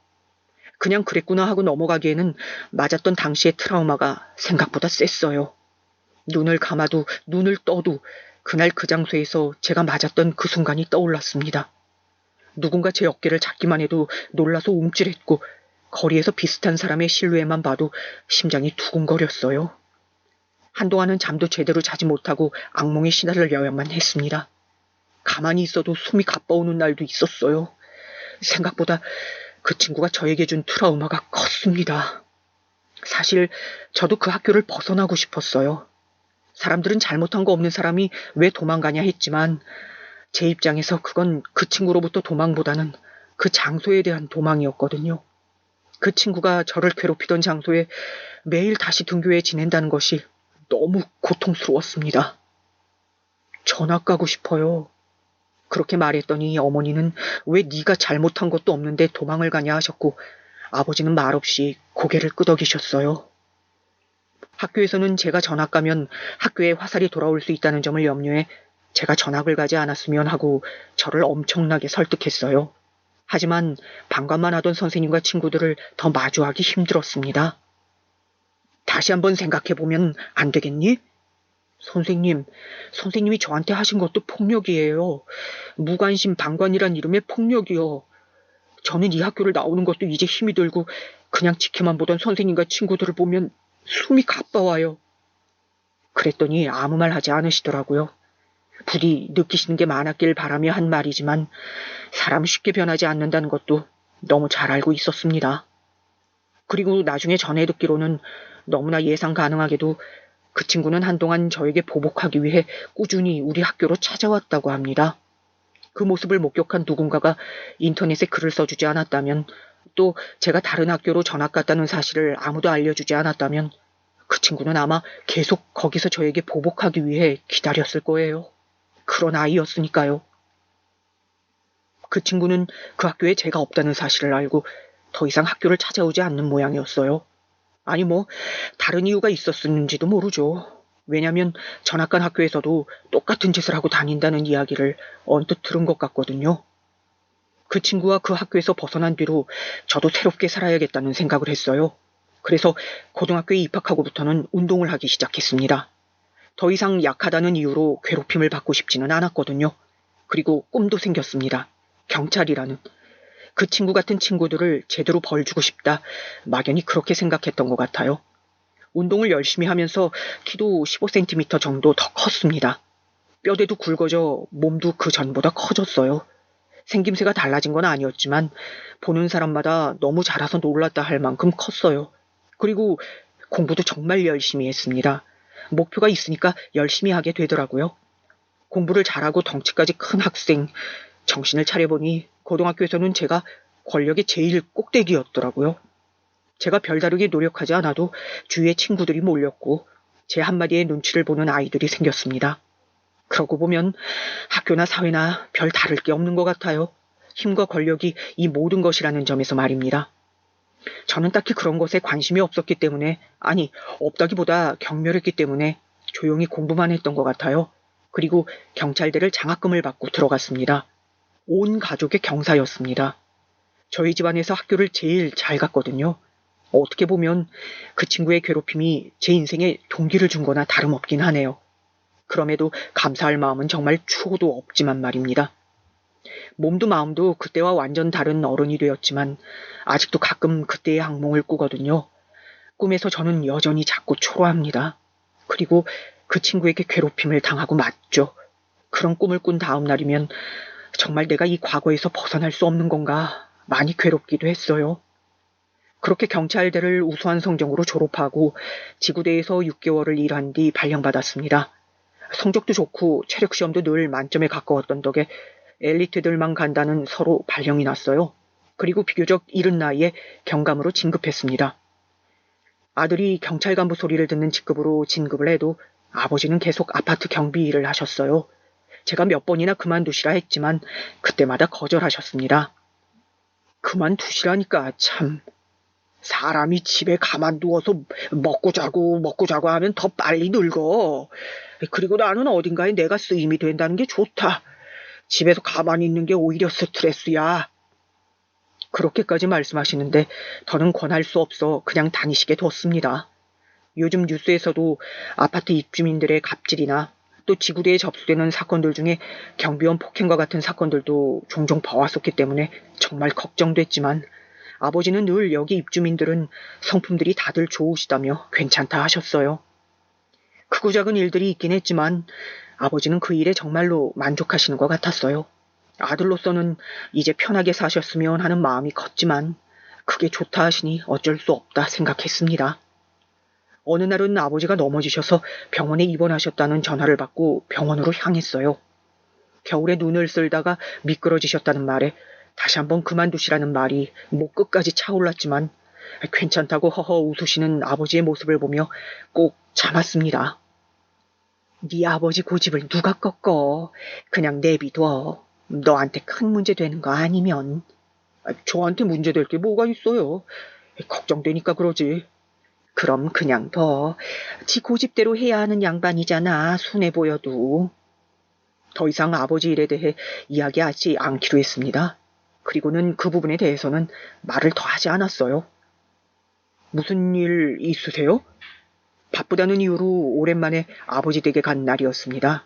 그냥 그랬구나 하고 넘어가기에는 맞았던 당시의 트라우마가 생각보다 셌어요. 눈을 감아도 눈을 떠도 그날 그 장소에서 제가 맞았던 그 순간이 떠올랐습니다. 누군가 제 어깨를 잡기만 해도 놀라서 움찔했고 거리에서 비슷한 사람의 실루엣만 봐도 심장이 두근거렸어요. 한동안은 잠도 제대로 자지 못하고 악몽에 시달려야만 했습니다. 가만히 있어도 숨이 가빠오는 날도 있었어요. 생각보다 그 친구가 저에게 준 트라우마가 컸습니다. 사실 저도 그 학교를 벗어나고 싶었어요. 사람들은 잘못한 거 없는 사람이 왜 도망가냐 했지만 제 입장에서 그건 그 친구로부터 도망보다는 그 장소에 대한 도망이었거든요. 그 친구가 저를 괴롭히던 장소에 매일 다시 등교해 지낸다는 것이 너무 고통스러웠습니다. 전학 가고 싶어요. 그렇게 말했더니 어머니는 왜 네가 잘못한 것도 없는데 도망을 가냐 하셨고 아버지는 말없이 고개를 끄덕이셨어요. 학교에서는 제가 전학 가면 학교에 화살이 돌아올 수 있다는 점을 염려해 제가 전학을 가지 않았으면 하고 저를 엄청나게 설득했어요. 하지만 방관만 하던 선생님과 친구들을 더 마주하기 힘들었습니다. 다시 한번 생각해보면 안 되겠니? 선생님이 저한테 하신 것도 폭력이에요. 무관심 방관이란 이름의 폭력이요. 저는 이 학교를 나오는 것도 이제 힘이 들고 그냥 지켜만 보던 선생님과 친구들을 보면 숨이 가빠와요. 그랬더니 아무 말 하지 않으시더라고요. 부디 느끼시는 게 많았길 바라며 한 말이지만 사람 쉽게 변하지 않는다는 것도 너무 잘 알고 있었습니다. 그리고 나중에 전해 듣기로는 너무나 예상 가능하게도 그 친구는 한동안 저에게 보복하기 위해 꾸준히 우리 학교로 찾아왔다고 합니다. 그 모습을 목격한 누군가가 인터넷에 글을 써주지 않았다면 또 제가 다른 학교로 전학 갔다는 사실을 아무도 알려주지 않았다면 그 친구는 아마 계속 거기서 저에게 보복하기 위해 기다렸을 거예요. 그런 아이였으니까요. 그 친구는 그 학교에 제가 없다는 사실을 알고 더 이상 학교를 찾아오지 않는 모양이었어요. 아니 다른 이유가 있었는지도 모르죠. 왜냐면 전학 간 학교에서도 똑같은 짓을 하고 다닌다는 이야기를 언뜻 들은 것 같거든요. 그 친구와 그 학교에서 벗어난 뒤로 저도 새롭게 살아야겠다는 생각을 했어요. 그래서 고등학교에 입학하고부터는 운동을 하기 시작했습니다. 더 이상 약하다는 이유로 괴롭힘을 받고 싶지는 않았거든요. 그리고 꿈도 생겼습니다. 경찰이라는. 그 친구 같은 친구들을 제대로 벌주고 싶다. 막연히 그렇게 생각했던 것 같아요. 운동을 열심히 하면서 키도 15cm 정도 더 컸습니다. 뼈대도 굵어져 몸도 그 전보다 커졌어요. 생김새가 달라진 건 아니었지만 보는 사람마다 너무 자라서 놀랐다 할 만큼 컸어요. 그리고 공부도 정말 열심히 했습니다. 목표가 있으니까 열심히 하게 되더라고요. 공부를 잘하고 덩치까지 큰 학생, 정신을 차려보니 고등학교에서는 제가 권력의 제일 꼭대기였더라고요. 제가 별다르게 노력하지 않아도 주위에 친구들이 몰렸고 제 한마디에 눈치를 보는 아이들이 생겼습니다. 그러고 보면 학교나 사회나 별 다를 게 없는 것 같아요. 힘과 권력이 이 모든 것이라는 점에서 말입니다. 저는 딱히 그런 것에 관심이 없었기 때문에, 아니, 없다기보다 경멸했기 때문에 조용히 공부만 했던 것 같아요. 그리고 경찰대를 장학금을 받고 들어갔습니다. 온 가족의 경사였습니다. 저희 집안에서 학교를 제일 잘 갔거든요. 어떻게 보면 그 친구의 괴롭힘이 제 인생에 동기를 준 거나 다름없긴 하네요. 그럼에도 감사할 마음은 정말 추호도 없지만 말입니다. 몸도 마음도 그때와 완전 다른 어른이 되었지만 아직도 가끔 그때의 악몽을 꾸거든요. 꿈에서 저는 여전히 자꾸 초라합니다. 그리고 그 친구에게 괴롭힘을 당하고 맞죠. 그런 꿈을 꾼 다음 날이면 정말 내가 이 과거에서 벗어날 수 없는 건가 많이 괴롭기도 했어요. 그렇게 경찰대를 우수한 성적으로 졸업하고 지구대에서 6개월을 일한 뒤 발령받았습니다. 성적도 좋고 체력시험도 늘 만점에 가까웠던 덕에 엘리트들만 간다는 서로 발령이 났어요. 그리고 비교적 이른 나이에 경감으로 진급했습니다. 아들이 경찰 간부 소리를 듣는 직급으로 진급을 해도 아버지는 계속 아파트 경비 일을 하셨어요. 제가 몇 번이나 그만두시라 했지만 그때마다 거절하셨습니다. 그만두시라니까 참. 사람이 집에 가만 누워서 먹고 자고 하면 더 빨리 늙어. 그리고 나는 어딘가에 내가 쓰임이 된다는 게 좋다. 집에서 가만히 있는 게 오히려 스트레스야. 그렇게까지 말씀하시는데 더는 권할 수 없어 그냥 다니시게 뒀습니다. 요즘 뉴스에서도 아파트 입주민들의 갑질이나 또 지구대에 접수되는 사건들 중에 경비원 폭행과 같은 사건들도 종종 봐왔었기 때문에 정말 걱정됐지만 아버지는 늘 여기 입주민들은 성품들이 다들 좋으시다며 괜찮다 하셨어요. 크고 작은 일들이 있긴 했지만 아버지는 그 일에 정말로 만족하시는 것 같았어요. 아들로서는 이제 편하게 사셨으면 하는 마음이 컸지만 그게 좋다 하시니 어쩔 수 없다 생각했습니다. 어느 날은 아버지가 넘어지셔서 병원에 입원하셨다는 전화를 받고 병원으로 향했어요. 겨울에 눈을 쓸다가 미끄러지셨다는 말에 다시 한번 그만두시라는 말이 목 끝까지 차올랐지만 괜찮다고 허허 웃으시는 아버지의 모습을 보며 꼭 참았습니다. 네 아버지 고집을 누가 꺾어. 그냥 내비둬. 너한테 큰 문제 되는 거 아니면. 저한테 문제 될 게 뭐가 있어요. 걱정되니까 그러지. 그럼 그냥 둬. 지 고집대로 해야 하는 양반이잖아. 순해 보여도. 더 이상 아버지 일에 대해 이야기하지 않기로 했습니다. 그리고는 그 부분에 대해서는 말을 더 하지 않았어요. 무슨 일 있으세요? 바쁘다는 이유로 오랜만에 아버지 댁에 간 날이었습니다.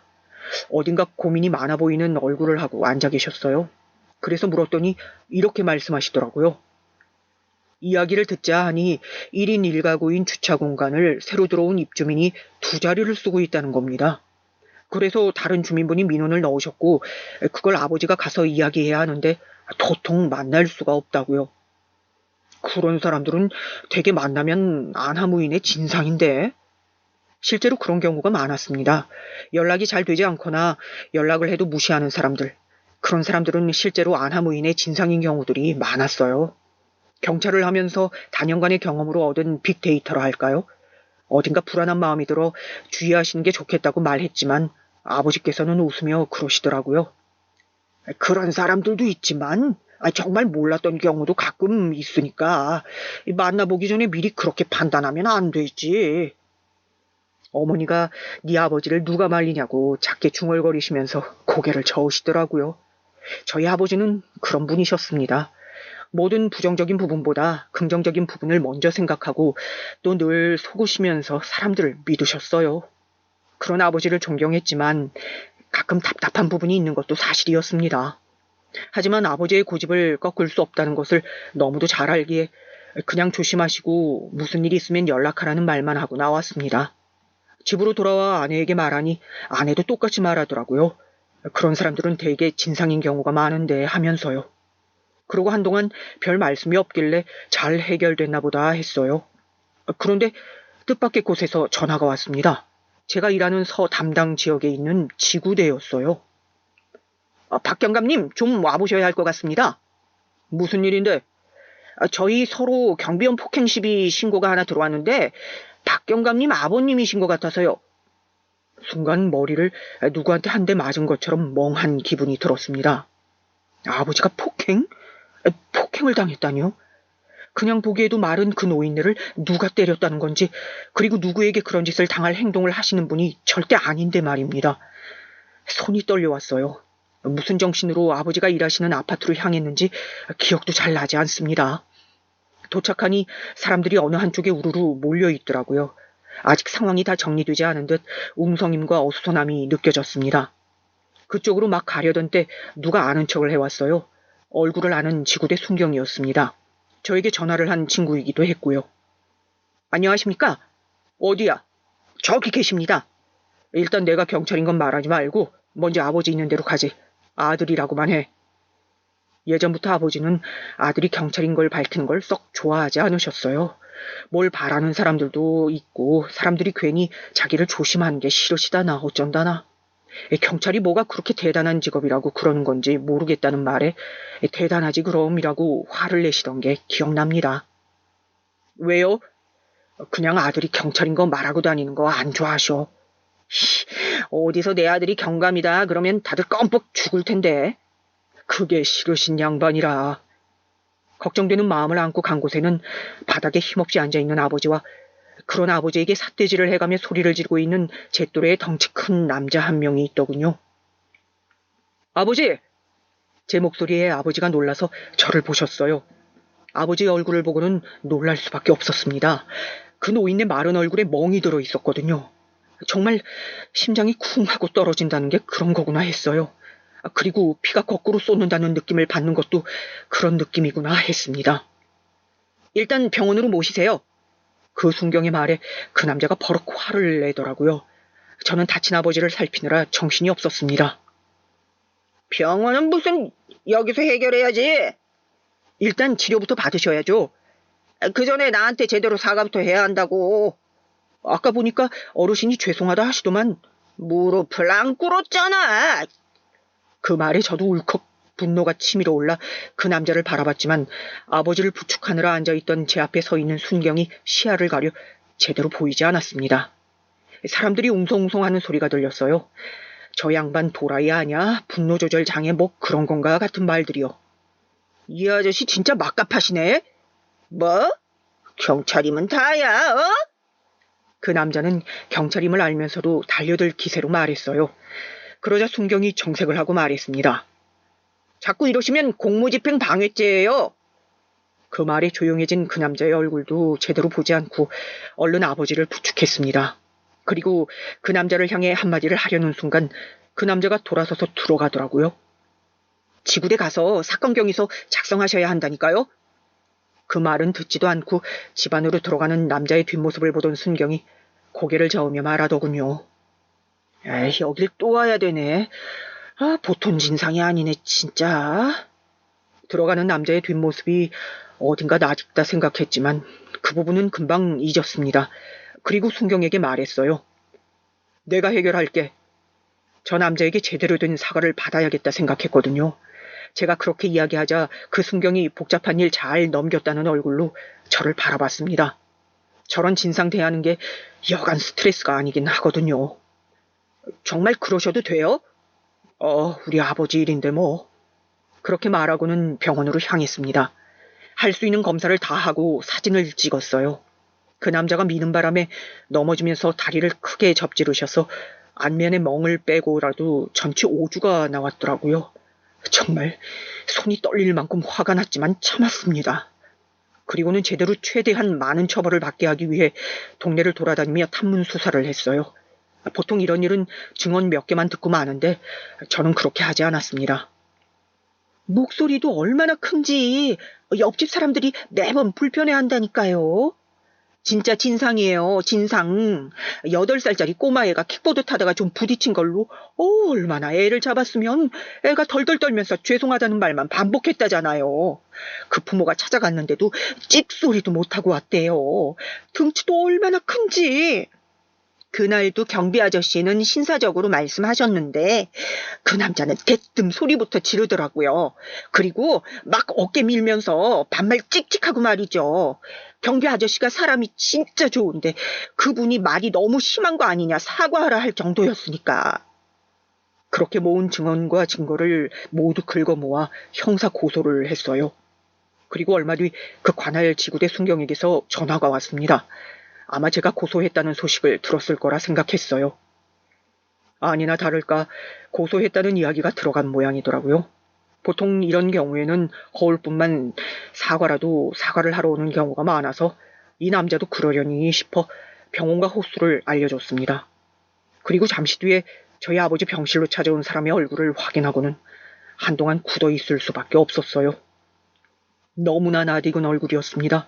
어딘가 고민이 많아 보이는 얼굴을 하고 앉아 계셨어요. 그래서 물었더니 이렇게 말씀하시더라고요. 이야기를 듣자 하니 1인 1가구인 주차 공간을 새로 들어온 입주민이 2자리를 쓰고 있다는 겁니다. 그래서 다른 주민분이 민원을 넣으셨고 그걸 아버지가 가서 이야기해야 하는데 도통 만날 수가 없다고요. 그런 사람들은 되게 만나면 안하무인의 진상인데. 실제로 그런 경우가 많았습니다. 연락이 잘 되지 않거나 연락을 해도 무시하는 사람들. 그런 사람들은 실제로 안하무인의 진상인 경우들이 많았어요. 경찰을 하면서 다년간의 경험으로 얻은 빅데이터라 할까요? 어딘가 불안한 마음이 들어 주의하시는 게 좋겠다고 말했지만 아버지께서는 웃으며 그러시더라고요. 그런 사람들도 있지만 정말 몰랐던 경우도 가끔 있으니까 만나보기 전에 미리 그렇게 판단하면 안 되지. 어머니가 네 아버지를 누가 말리냐고 작게 중얼거리시면서 고개를 저으시더라고요. 저희 아버지는 그런 분이셨습니다. 모든 부정적인 부분보다 긍정적인 부분을 먼저 생각하고 또 늘 속으시면서 사람들을 믿으셨어요. 그런 아버지를 존경했지만 가끔 답답한 부분이 있는 것도 사실이었습니다. 하지만 아버지의 고집을 꺾을 수 없다는 것을 너무도 잘 알기에 그냥 조심하시고 무슨 일이 있으면 연락하라는 말만 하고 나왔습니다. 집으로 돌아와 아내에게 말하니 아내도 똑같이 말하더라고요. 그런 사람들은 되게 진상인 경우가 많은데 하면서요. 그러고 한동안 별 말씀이 없길래 잘 해결됐나 보다 했어요. 그런데 뜻밖의 곳에서 전화가 왔습니다. 제가 일하는 서 담당 지역에 있는 지구대였어요. 박 경감님, 좀 와보셔야 할 것 같습니다. 무슨 일인데? 저희 서로 경비원 폭행 시비 신고가 하나 들어왔는데 박 경감님 아버님이신 것 같아서요. 순간 머리를 누구한테 한 대 맞은 것처럼 멍한 기분이 들었습니다. 아버지가 폭행? 폭행을 당했다니요? 그냥 보기에도 마른 그 노인네를 누가 때렸다는 건지, 그리고 누구에게 그런 짓을 당할 행동을 하시는 분이 절대 아닌데 말입니다. 손이 떨려왔어요. 무슨 정신으로 아버지가 일하시는 아파트를 향했는지 기억도 잘 나지 않습니다. 도착하니 사람들이 어느 한쪽에 우르르 몰려있더라고요. 아직 상황이 다 정리되지 않은 듯 웅성임과 어수선함이 느껴졌습니다. 그쪽으로 막 가려던 때 누가 아는 척을 해왔어요. 얼굴을 아는 지구대 순경이었습니다. 저에게 전화를 한 친구이기도 했고요. 안녕하십니까? 어디야? 저기 계십니다. 일단 내가 경찰인 건 말하지 말고 먼저 아버지 있는 데로 가지. 아들이라고만 해. 예전부터 아버지는 아들이 경찰인 걸 밝히는 걸 썩 좋아하지 않으셨어요. 뭘 바라는 사람들도 있고 사람들이 괜히 자기를 조심하는 게 싫으시다나 어쩐다나. 경찰이 뭐가 그렇게 대단한 직업이라고 그러는 건지 모르겠다는 말에 대단하지 그럼이라고 화를 내시던 게 기억납니다. 왜요? 그냥 아들이 경찰인 거 말하고 다니는 거 안 좋아하셔. 어디서 내 아들이 경감이다 그러면 다들 껌뻑 죽을 텐데. 그게 싫으신 양반이라. 걱정되는 마음을 안고 간 곳에는 바닥에 힘없이 앉아있는 아버지와 그런 아버지에게 삿대질을 해가며 소리를 지르고 있는 제 또래의 덩치 큰 남자 한 명이 있더군요. 아버지! 제 목소리에 아버지가 놀라서 저를 보셨어요. 아버지의 얼굴을 보고는 놀랄 수밖에 없었습니다. 그 노인네 마른 얼굴에 멍이 들어 있었거든요. 정말 심장이 쿵 하고 떨어진다는 게 그런 거구나 했어요. 그리고 피가 거꾸로 쏟는다는 느낌을 받는 것도 그런 느낌이구나 했습니다. 일단 병원으로 모시세요. 그 순경의 말에 그 남자가 버럭 화를 내더라고요. 저는 다친 아버지를 살피느라 정신이 없었습니다. 병원은 무슨 여기서 해결해야지. 일단 치료부터 받으셔야죠. 그 전에 나한테 제대로 사과부터 해야 한다고. 아까 보니까 어르신이 죄송하다 하시더만 무릎을 안 꿇었잖아. 그 말에 저도 울컥 분노가 치밀어 올라 그 남자를 바라봤지만 아버지를 부축하느라 앉아있던 제 앞에 서 있는 순경이 시야를 가려 제대로 보이지 않았습니다. 사람들이 웅성웅성하는 소리가 들렸어요. 저 양반 도라이 아냐? 분노 조절 장애 뭐 그런 건가 같은 말들이요. 이 아저씨 진짜 막갑하시네. 뭐? 경찰이면 다야, 어? 그 남자는 경찰임을 알면서도 달려들 기세로 말했어요. 그러자 순경이 정색을 하고 말했습니다. 자꾸 이러시면 공무집행 방해죄예요. 그 말에 조용해진 그 남자의 얼굴도 제대로 보지 않고 얼른 아버지를 부축했습니다. 그리고 그 남자를 향해 한마디를 하려는 순간 그 남자가 돌아서서 들어가더라고요. 지구대 가서 사건 경위서 작성하셔야 한다니까요. 그 말은 듣지도 않고 집 안으로 들어가는 남자의 뒷모습을 보던 순경이 고개를 저으며 말하더군요. 에이, 여길 또 와야 되네. 보통 진상이 아니네, 진짜. 들어가는 남자의 뒷모습이 어딘가 낯익다 생각했지만 그 부분은 금방 잊었습니다. 그리고 순경에게 말했어요. 내가 해결할게. 저 남자에게 제대로 된 사과를 받아야겠다 생각했거든요. 제가 그렇게 이야기하자 그 순경이 복잡한 일 잘 넘겼다는 얼굴로 저를 바라봤습니다. 저런 진상 대하는 게 여간 스트레스가 아니긴 하거든요. 정말 그러셔도 돼요? 우리 아버지 일인데 뭐. 그렇게 말하고는 병원으로 향했습니다. 할 수 있는 검사를 다 하고 사진을 찍었어요. 그 남자가 미는 바람에 넘어지면서 다리를 크게 접지르셔서 안면에 멍을 빼고라도 전치 5주가 나왔더라고요. 정말 손이 떨릴 만큼 화가 났지만 참았습니다. 그리고는 제대로 최대한 많은 처벌을 받게 하기 위해 동네를 돌아다니며 탐문 수사를 했어요. 보통 이런 일은 증언 몇 개만 듣고 마는데 저는 그렇게 하지 않았습니다. 목소리도 얼마나 큰지 옆집 사람들이 매번 불편해한다니까요. 진짜 진상이에요, 진상. 8살짜리 꼬마애가 킥보드 타다가 좀 부딪힌 걸로 얼마나 애를 잡았으면 애가 덜덜 떨면서 죄송하다는 말만 반복했다잖아요. 그 부모가 찾아갔는데도 찍소리도 못하고 왔대요. 등치도 얼마나 큰지. 그날도 경비 아저씨는 신사적으로 말씀하셨는데 그 남자는 대뜸 소리부터 지르더라고요. 그리고 막 어깨 밀면서 반말 찍찍하고 말이죠. 경비 아저씨가 사람이 진짜 좋은데 그분이 말이 너무 심한 거 아니냐 사과하라 할 정도였으니까. 그렇게 모은 증언과 증거를 모두 긁어 모아 형사 고소를 했어요. 그리고 얼마 뒤 그 관할 지구대 순경에게서 전화가 왔습니다. 아마 제가 고소했다는 소식을 들었을 거라 생각했어요. 아니나 다를까 고소했다는 이야기가 들어간 모양이더라고요. 보통 이런 경우에는 거울뿐만 사과를 하러 오는 경우가 많아서 이 남자도 그러려니 싶어 병원과 호수를 알려줬습니다. 그리고 잠시 뒤에 저희 아버지 병실로 찾아온 사람의 얼굴을 확인하고는 한동안 굳어 있을 수밖에 없었어요. 너무나 낯익은 얼굴이었습니다.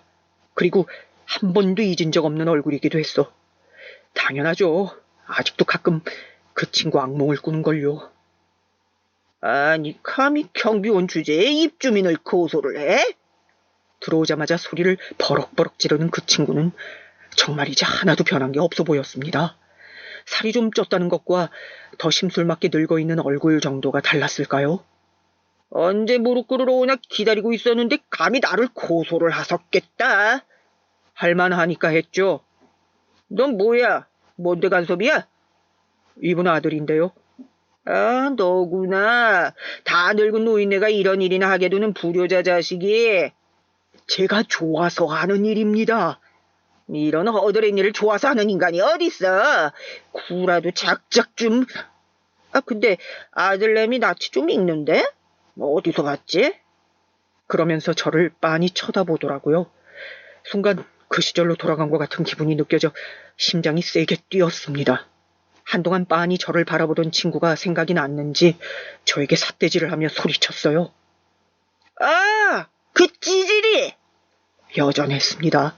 그리고 한 번도 잊은 적 없는 얼굴이기도 했어. 당연하죠. 아직도 가끔 그 친구 악몽을 꾸는걸요. 아니, 감히 경비원 주제에 입주민을 고소를 해? 들어오자마자 소리를 버럭버럭 지르는 그 친구는 정말 이제 하나도 변한 게 없어 보였습니다. 살이 좀 쪘다는 것과 더 심술맞게 늙어있는 얼굴 정도가 달랐을까요? 언제 무릎 꿇으러 오나 기다리고 있었는데 감히 나를 고소를 하셨겠다. 할만하니까 했죠. 넌 뭐야? 뭔데 간섭이야? 이분 아들인데요. 아, 너구나. 다 늙은 노인네가 이런 일이나 하게 두는 불효자 자식이. 제가 좋아서 하는 일입니다. 이런 허드렛 일을 좋아서 하는 인간이 어딨어. 구라도 작작 좀. 아, 근데 아들내미 낯이 좀 익는데? 뭐 어디서 봤지? 그러면서 저를 빤히 쳐다보더라고요. 순간 그 시절로 돌아간 것 같은 기분이 느껴져 심장이 세게 뛰었습니다. 한동안 빤히 저를 바라보던 친구가 생각이 났는지 저에게 삿대질을 하며 소리쳤어요. 아! 그 찌질이! 여전했습니다.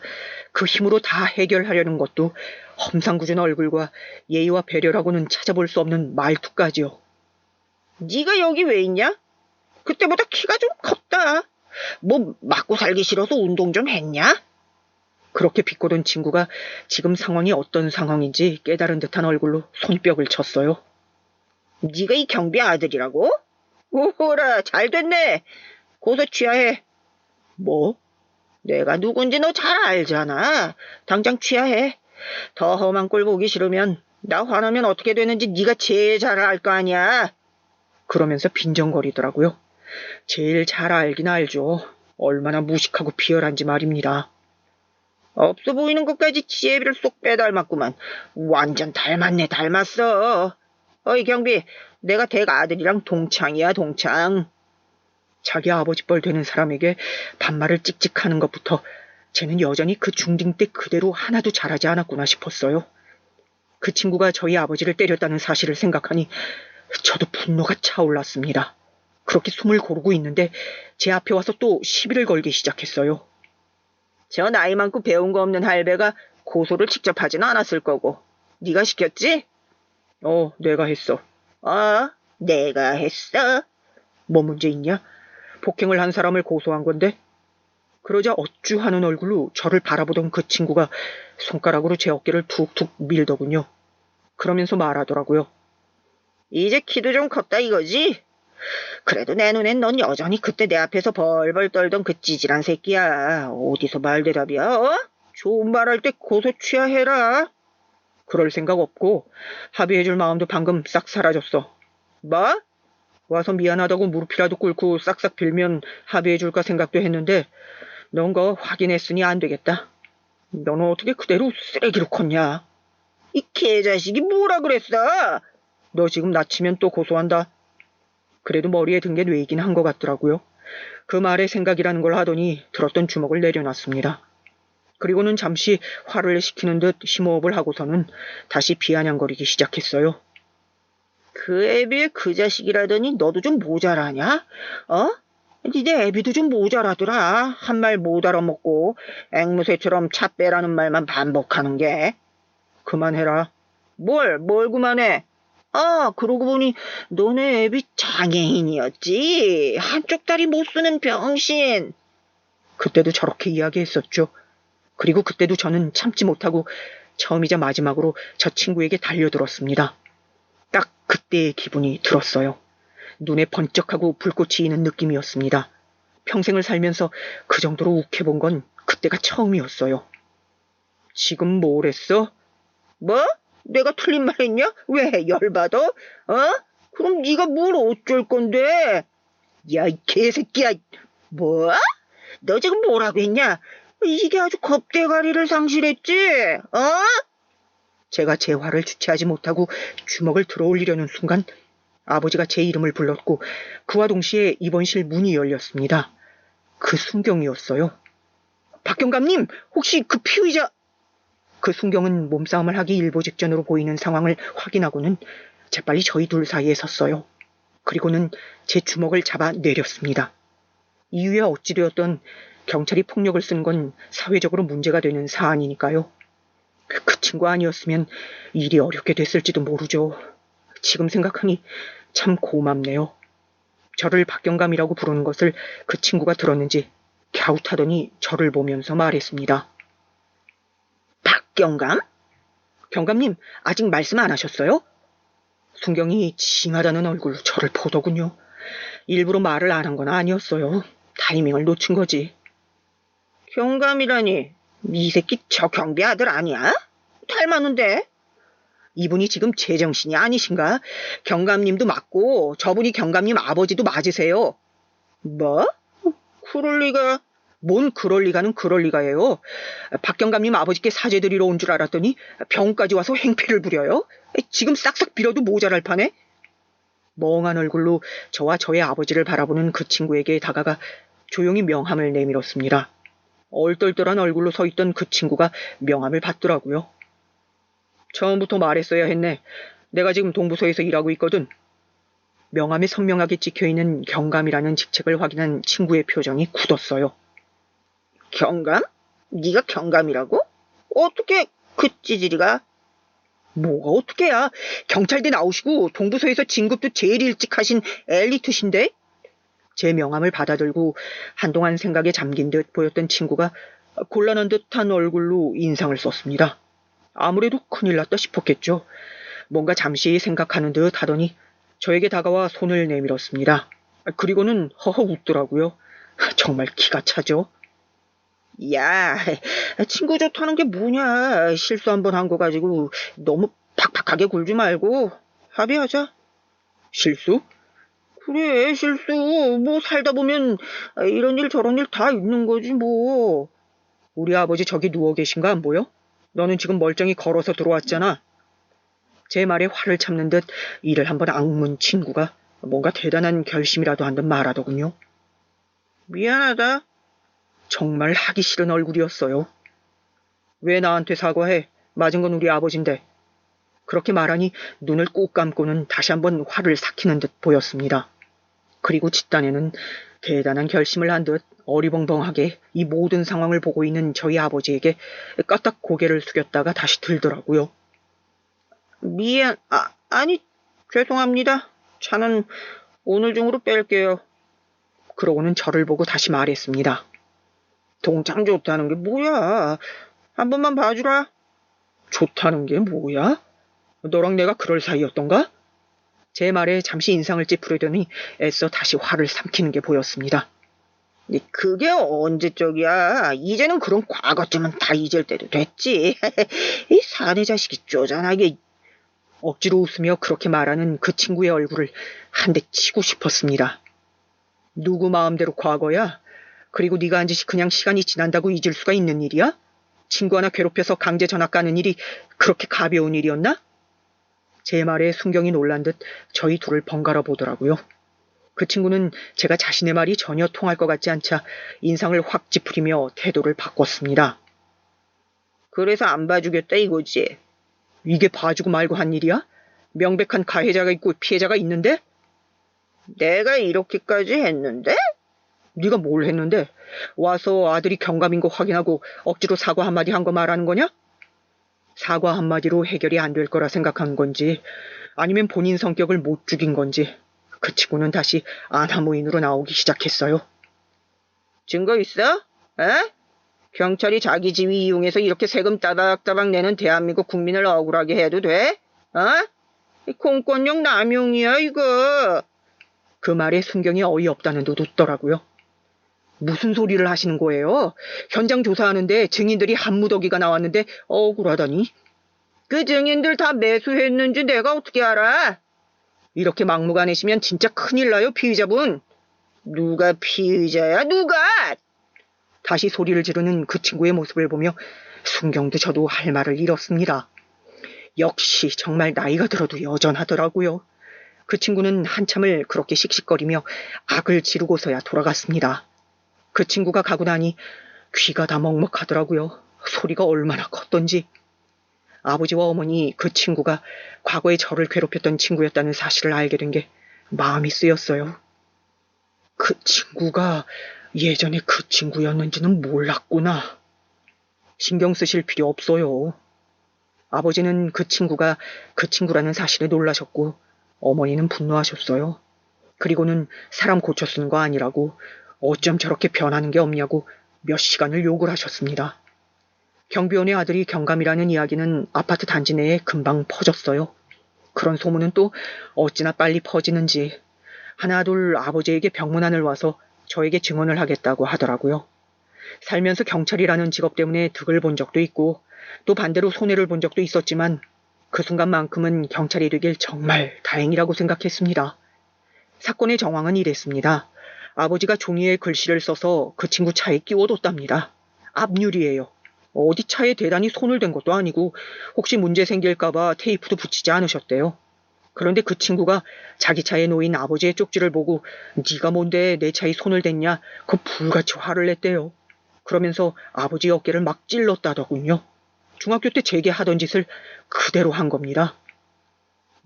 그 힘으로 다 해결하려는 것도 험상궂은 얼굴과 예의와 배려라고는 찾아볼 수 없는 말투까지요. 네가 여기 왜 있냐? 그때보다 키가 좀 컸다. 뭐 맞고 살기 싫어서 운동 좀 했냐? 그렇게 비꼬던 친구가 지금 상황이 어떤 상황인지 깨달은 듯한 얼굴로 손뼉을 쳤어요. 네가 이 경비 아들이라고? 오호라, 잘 됐네. 고소 취하해. 뭐? 내가 누군지 너 잘 알잖아. 당장 취하해. 더 험한 꼴 보기 싫으면 나 화나면 어떻게 되는지 네가 제일 잘 알 거 아니야. 그러면서 빈정거리더라고요. 제일 잘 알긴 알죠. 얼마나 무식하고 비열한지 말입니다. 없어 보이는 것까지 지혜비를 쏙 빼닮았구만. 완전 닮았네, 닮았어. 어이 경비, 내가 댁 아들이랑 동창이야, 동창. 자기 아버지 뻘 되는 사람에게 반말을 찍찍하는 것부터 쟤는 여전히 그 중딩 때 그대로 하나도 잘하지 않았구나 싶었어요. 그 친구가 저희 아버지를 때렸다는 사실을 생각하니 저도 분노가 차올랐습니다. 그렇게 숨을 고르고 있는데 제 앞에 와서 또 시비를 걸기 시작했어요. 저 나이 많고 배운 거 없는 할배가 고소를 직접 하지는 않았을 거고. 네가 시켰지? 내가 했어. 내가 했어? 뭐 문제 있냐? 폭행을 한 사람을 고소한 건데? 그러자 어쭈하는 얼굴로 저를 바라보던 그 친구가 손가락으로 제 어깨를 툭툭 밀더군요. 그러면서 말하더라고요. 이제 키도 좀 컸다 이거지? 그래도 내 눈엔 넌 여전히 그때 내 앞에서 벌벌 떨던 그 찌질한 새끼야. 어디서 말대답이야? 좋은 말할 때 고소 취하해라. 그럴 생각 없고 합의해줄 마음도 방금 싹 사라졌어. 뭐? 와서 미안하다고 무릎이라도 꿇고 싹싹 빌면 합의해줄까 생각도 했는데 넌 거 확인했으니 안 되겠다. 너는 어떻게 그대로 쓰레기로 컸냐? 이 개자식이 뭐라 그랬어? 너 지금 나치면 또 고소한다. 그래도 머리에 든 게 뇌이긴 한 것 같더라고요. 그 말에 생각이라는 걸 하더니 들었던 주먹을 내려놨습니다. 그리고는 잠시 화를 식히는 듯 심호흡을 하고서는 다시 비아냥거리기 시작했어요. 그 애비에 그 자식이라더니 너도 좀 모자라냐? 니네 애비도 좀 모자라더라. 한 말 못 알아먹고 앵무새처럼 차 빼라는 말만 반복하는 게. 그만해라. 뭘 그만해? 아, 그러고 보니 너네 애비 장애인이었지. 한쪽 다리 못 쓰는 병신. 그때도 저렇게 이야기했었죠. 그리고 그때도 저는 참지 못하고 처음이자 마지막으로 저 친구에게 달려들었습니다. 딱 그때의 기분이 들었어요. 눈에 번쩍하고 불꽃이 있는 느낌이었습니다. 평생을 살면서 그 정도로 욱해본 건 그때가 처음이었어요. 지금 뭘 했어? 뭐? 내가 틀린 말 했냐? 왜 열받아? 그럼 네가 뭘 어쩔 건데? 야, 이 개새끼야. 뭐? 너 지금 뭐라고 했냐? 이게 아주 겁대가리를 상실했지? 제가 제 화를 주체하지 못하고 주먹을 들어올리려는 순간 아버지가 제 이름을 불렀고 그와 동시에 입원실 문이 열렸습니다. 그 순경이었어요. 박경감님, 혹시 그 피의자... 그 순경은 몸싸움을 하기 일보 직전으로 보이는 상황을 확인하고는 재빨리 저희 둘 사이에 섰어요. 그리고는 제 주먹을 잡아 내렸습니다. 이후에 어찌되었던 경찰이 폭력을 쓴 건 사회적으로 문제가 되는 사안이니까요. 그 친구 아니었으면 일이 어렵게 됐을지도 모르죠. 지금 생각하니 참 고맙네요. 저를 박경감이라고 부르는 것을 그 친구가 들었는지 갸웃하더니 저를 보면서 말했습니다. 박경감? 경감님, 아직 말씀 안 하셨어요? 순경이 징하다는 얼굴로 저를 보더군요. 일부러 말을 안 한 건 아니었어요. 타이밍을 놓친 거지. 경감이라니, 이 새끼 저 경비 아들 아니야? 닮았는데? 이분이 지금 제정신이 아니신가? 경감님도 맞고 저분이 경감님 아버지도 맞으세요. 뭐? 그럴 리가... 뭔 그럴 리가는 그럴 리가예요. 박경감님 아버지께 사죄드리러 온 줄 알았더니 병까지 와서 행패를 부려요. 지금 싹싹 빌어도 모자랄 판에. 멍한 얼굴로 저와 저의 아버지를 바라보는 그 친구에게 다가가 조용히 명함을 내밀었습니다. 얼떨떨한 얼굴로 서 있던 그 친구가 명함을 받더라고요. 처음부터 말했어야 했네. 내가 지금 동부서에서 일하고 있거든. 명함에 선명하게 찍혀있는 경감이라는 직책을 확인한 친구의 표정이 굳었어요. 경감? 네가 경감이라고? 어떻게 그 찌질이가? 뭐가 어떻게야? 경찰대 나오시고 동부서에서 진급도 제일 일찍 하신 엘리트신데? 제 명함을 받아들고 한동안 생각에 잠긴 듯 보였던 친구가 곤란한 듯한 얼굴로 인상을 썼습니다. 아무래도 큰일 났다 싶었겠죠. 뭔가 잠시 생각하는 듯 하더니 저에게 다가와 손을 내밀었습니다. 그리고는 허허 웃더라고요. 정말 기가 차죠. 야, 친구 좋다는 게 뭐냐. 실수 한번 한 거 가지고 너무 팍팍하게 굴지 말고 합의하자. 실수? 그래, 실수. 뭐 살다 보면 이런 일 저런 일 다 있는 거지 뭐. 우리 아버지 저기 누워 계신 거 안 보여? 너는 지금 멀쩡히 걸어서 들어왔잖아. 제 말에 화를 참는 듯 이를 한번 악문 친구가 뭔가 대단한 결심이라도 한 듯 말하더군요. 미안하다. 정말 하기 싫은 얼굴이었어요. 왜 나한테 사과해? 맞은 건 우리 아버지인데. 그렇게 말하니 눈을 꼭 감고는 다시 한번 화를 삭히는 듯 보였습니다. 그리고 뒷단에는 대단한 결심을 한 듯 어리벙벙하게 이 모든 상황을 보고 있는 저희 아버지에게 까딱 고개를 숙였다가 다시 들더라고요. 아니, 죄송합니다. 차는 오늘 중으로 뺄게요. 그러고는 저를 보고 다시 말했습니다. 동창 좋다는 게 뭐야? 한 번만 봐주라. 좋다는 게 뭐야? 너랑 내가 그럴 사이였던가? 제 말에 잠시 인상을 찌푸리더니 애써 다시 화를 삼키는 게 보였습니다. 그게 언제적이야? 이제는 그런 과거쯤은 다 잊을 때도 됐지. 이 사내 자식이 쪼잔하게. 억지로 웃으며 그렇게 말하는 그 친구의 얼굴을 한 대 치고 싶었습니다. 누구 마음대로 과거야? 그리고 네가 한 짓이 그냥 시간이 지난다고 잊을 수가 있는 일이야? 친구 하나 괴롭혀서 강제 전학 가는 일이 그렇게 가벼운 일이었나? 제 말에 순경이 놀란 듯 저희 둘을 번갈아 보더라고요. 그 친구는 제가 자신의 말이 전혀 통할 것 같지 않자 인상을 확 찌푸리며 태도를 바꿨습니다. 그래서 안 봐주겠다 이거지? 이게 봐주고 말고 한 일이야? 명백한 가해자가 있고 피해자가 있는데? 내가 이렇게까지 했는데? 네가 뭘 했는데? 와서 아들이 경감인 거 확인하고 억지로 사과 한마디 한 거 말하는 거냐? 사과 한마디로 해결이 안 될 거라 생각한 건지 아니면 본인 성격을 못 죽인 건지 그 친구는 다시 아나무인으로 나오기 시작했어요. 증거 있어? 에? 경찰이 자기 지위 이용해서 이렇게 세금 따박따박 내는 대한민국 국민을 억울하게 해도 돼? 공권력 남용이야 이거. 그 말에 순경이 어이없다는 듯 웃더라고요. 무슨 소리를 하시는 거예요? 현장 조사하는데 증인들이 한무더기가 나왔는데 억울하다니. 그 증인들 다 매수했는지 내가 어떻게 알아? 이렇게 막무가내시면 진짜 큰일 나요, 피의자분. 누가 피의자야, 누가? 다시 소리를 지르는 그 친구의 모습을 보며 순경도 저도 할 말을 잃었습니다. 역시 정말 나이가 들어도 여전하더라고요. 그 친구는 한참을 그렇게 씩씩거리며 악을 지르고서야 돌아갔습니다. 그 친구가 가고 나니 귀가 다 먹먹하더라고요. 소리가 얼마나 컸던지. 아버지와 어머니 그 친구가 과거에 저를 괴롭혔던 친구였다는 사실을 알게 된 게 마음이 쓰였어요. 그 친구가 예전에 그 친구였는지는 몰랐구나. 신경 쓰실 필요 없어요. 아버지는 그 친구가 그 친구라는 사실에 놀라셨고 어머니는 분노하셨어요. 그리고는 사람 고쳐 쓰는 거 아니라고 어쩜 저렇게 변하는 게 없냐고 몇 시간을 욕을 하셨습니다. 경비원의 아들이 경감이라는 이야기는 아파트 단지 내에 금방 퍼졌어요. 그런 소문은 또 어찌나 빨리 퍼지는지 하나둘 아버지에게 병문안을 와서 저에게 증언을 하겠다고 하더라고요. 살면서 경찰이라는 직업 때문에 득을 본 적도 있고 또 반대로 손해를 본 적도 있었지만 그 순간만큼은 경찰이 되길 정말 다행이라고 생각했습니다. 사건의 정황은 이랬습니다. 아버지가 종이에 글씨를 써서 그 친구 차에 끼워뒀답니다. 앞유리예요. 어디 차에 대단히 손을 댄 것도 아니고 혹시 문제 생길까봐 테이프도 붙이지 않으셨대요. 그런데 그 친구가 자기 차에 놓인 아버지의 쪽지를 보고 네가 뭔데 내 차에 손을 댔냐 그 불같이 화를 냈대요. 그러면서 아버지 어깨를 막 찔렀다더군요. 중학교 때 제게 하던 짓을 그대로 한 겁니다.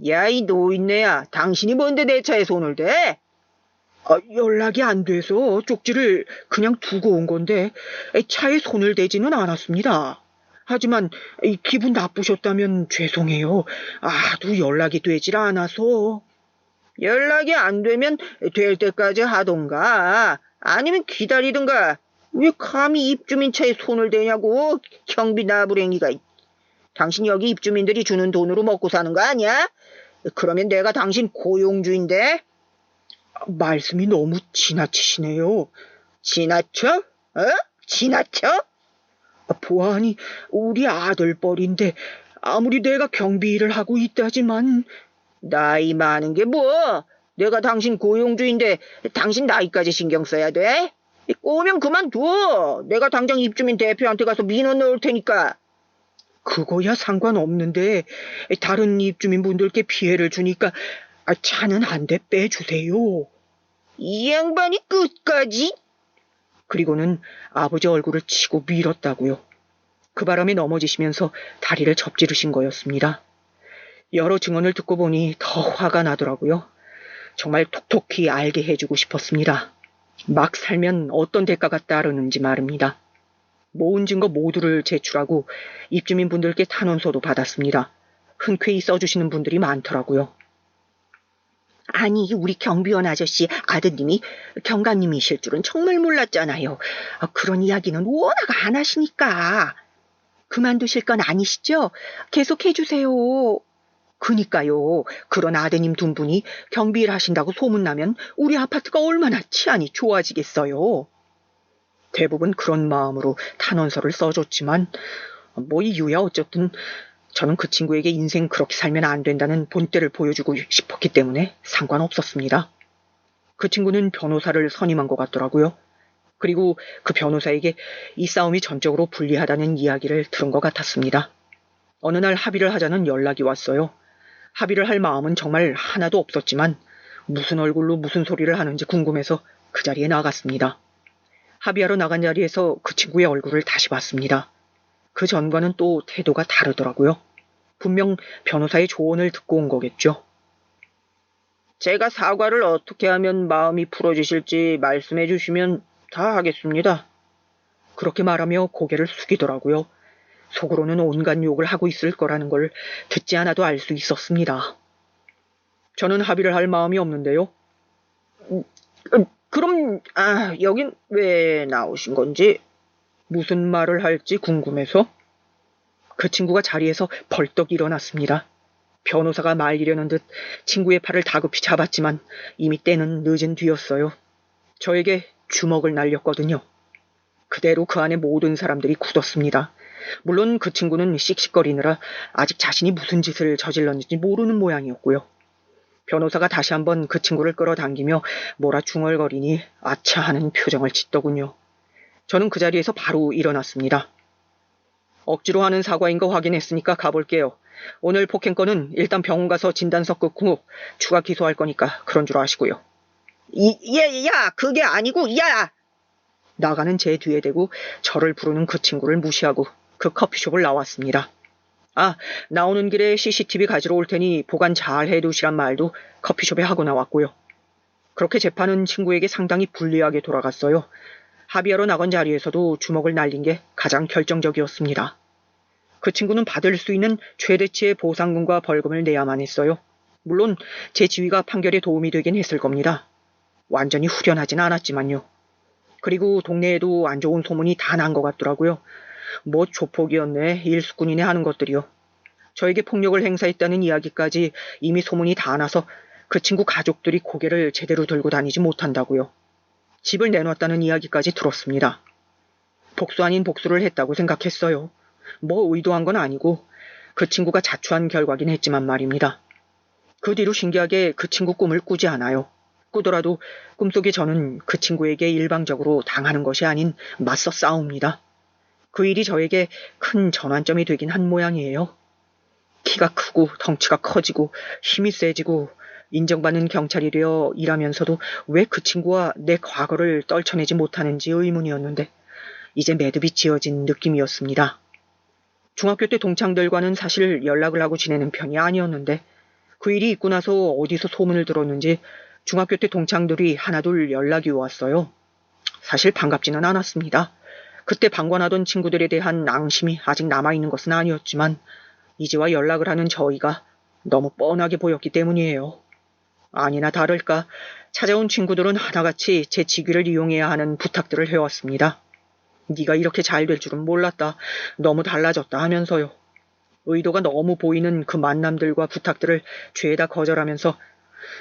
야, 이 노인네야, 당신이 뭔데 내 차에 손을 대? 연락이 안 돼서 쪽지를 그냥 두고 온 건데 차에 손을 대지는 않았습니다. 하지만 기분 나쁘셨다면 죄송해요. 하도 연락이 되질 않아서. 연락이 안 되면 될 때까지 하던가 아니면 기다리든가. 왜 감히 입주민 차에 손을 대냐고, 경비 나부랭이가. 당신 여기 입주민들이 주는 돈으로 먹고 사는 거 아니야? 그러면 내가 당신 고용주인데? 말씀이 너무 지나치시네요. 지나쳐? 지나쳐? 보아하니 우리 아들뻘인데 아무리 내가 경비 일을 하고 있다지만 나이 많은 게 뭐? 내가 당신 고용주인데 당신 나이까지 신경 써야 돼? 꼬우면 그만둬. 내가 당장 입주민 대표한테 가서 민원 넣을 테니까. 그거야 상관없는데 다른 입주민분들께 피해를 주니까 차는 한 대 빼주세요. 이 양반이 끝까지? 그리고는 아버지 얼굴을 치고 밀었다고요. 그 바람에 넘어지시면서 다리를 접지르신 거였습니다. 여러 증언을 듣고 보니 더 화가 나더라고요. 정말 톡톡히 알게 해주고 싶었습니다. 막 살면 어떤 대가가 따르는지 말입니다. 모은 증거 모두를 제출하고 입주민분들께 탄원서도 받았습니다. 흔쾌히 써주시는 분들이 많더라고요. 아니, 우리 경비원 아저씨 아드님이 경감님이실 줄은 정말 몰랐잖아요. 그런 이야기는 워낙 안 하시니까. 그만두실 건 아니시죠? 계속 해주세요. 그니까요. 그런 아드님 두 분이 경비일 하신다고 소문나면 우리 아파트가 얼마나 치안이 좋아지겠어요. 대부분 그런 마음으로 탄원서를 써줬지만 뭐 이유야 어쨌든 저는 그 친구에게 인생 그렇게 살면 안 된다는 본때를 보여주고 싶었기 때문에 상관없었습니다. 그 친구는 변호사를 선임한 것 같더라고요. 그리고 그 변호사에게 이 싸움이 전적으로 불리하다는 이야기를 들은 것 같았습니다. 어느 날 합의를 하자는 연락이 왔어요. 합의를 할 마음은 정말 하나도 없었지만 무슨 얼굴로 무슨 소리를 하는지 궁금해서 그 자리에 나갔습니다. 합의하러 나간 자리에서 그 친구의 얼굴을 다시 봤습니다. 그 전과는 또 태도가 다르더라고요. 분명 변호사의 조언을 듣고 온 거겠죠. 제가 사과를 어떻게 하면 마음이 풀어지실지 말씀해 주시면 다 하겠습니다. 그렇게 말하며 고개를 숙이더라고요. 속으로는 온갖 욕을 하고 있을 거라는 걸 듣지 않아도 알 수 있었습니다. 저는 합의를 할 마음이 없는데요. 그럼 여긴 왜 나오신 건지, 무슨 말을 할지 궁금해서. 그 친구가 자리에서 벌떡 일어났습니다. 변호사가 말리려는 듯 친구의 팔을 다급히 잡았지만 이미 때는 늦은 뒤였어요. 저에게 주먹을 날렸거든요. 그대로 그 안에 모든 사람들이 굳었습니다. 물론 그 친구는 씩씩거리느라 아직 자신이 무슨 짓을 저질렀는지 모르는 모양이었고요. 변호사가 다시 한번 그 친구를 끌어당기며 뭐라 중얼거리니 아차 하는 표정을 짓더군요. 저는 그 자리에서 바로 일어났습니다. 억지로 하는 사과인 거 확인했으니까 가볼게요. 오늘 폭행건은 일단 병원 가서 진단서 끊고 추가 기소할 거니까 그런 줄 아시고요. 야, 그게 아니고, 야! 나가는 제 뒤에 대고 저를 부르는 그 친구를 무시하고 그 커피숍을 나왔습니다. 나오는 길에 CCTV 가지러 올 테니 보관 잘 해두시란 말도 커피숍에 하고 나왔고요. 그렇게 재판은 친구에게 상당히 불리하게 돌아갔어요. 합의하러 나간 자리에서도 주먹을 날린 게 가장 결정적이었습니다. 그 친구는 받을 수 있는 최대치의 보상금과 벌금을 내야만 했어요. 물론 제 지위가 판결에 도움이 되긴 했을 겁니다. 완전히 후련하진 않았지만요. 그리고 동네에도 안 좋은 소문이 다 난 것 같더라고요. 뭐 조폭이었네, 일수꾼이네 하는 것들이요. 저에게 폭력을 행사했다는 이야기까지 이미 소문이 다 나서 그 친구 가족들이 고개를 제대로 들고 다니지 못한다고요. 집을 내놨다는 이야기까지 들었습니다. 복수 아닌 복수를 했다고 생각했어요. 뭐 의도한 건 아니고 그 친구가 자초한 결과긴 했지만 말입니다. 그 뒤로 신기하게 그 친구 꿈을 꾸지 않아요. 꾸더라도 꿈속에 저는 그 친구에게 일방적으로 당하는 것이 아닌 맞서 싸웁니다. 그 일이 저에게 큰 전환점이 되긴 한 모양이에요. 키가 크고 덩치가 커지고 힘이 세지고 인정받는 경찰이 되어 일하면서도 왜 그 친구와 내 과거를 떨쳐내지 못하는지 의문이었는데 이제 매듭이 지어진 느낌이었습니다. 중학교 때 동창들과는 사실 연락을 하고 지내는 편이 아니었는데 그 일이 있고 나서 어디서 소문을 들었는지 중학교 때 동창들이 하나둘 연락이 왔어요. 사실 반갑지는 않았습니다. 그때 방관하던 친구들에 대한 앙심이 아직 남아있는 것은 아니었지만 이제와 연락을 하는 저희가 너무 뻔하게 보였기 때문이에요. 아니나 다를까 찾아온 친구들은 하나같이 제 직위를 이용해야 하는 부탁들을 해왔습니다. 네가 이렇게 잘 될 줄은 몰랐다. 너무 달라졌다 하면서요. 의도가 너무 보이는 그 만남들과 부탁들을 죄다 거절하면서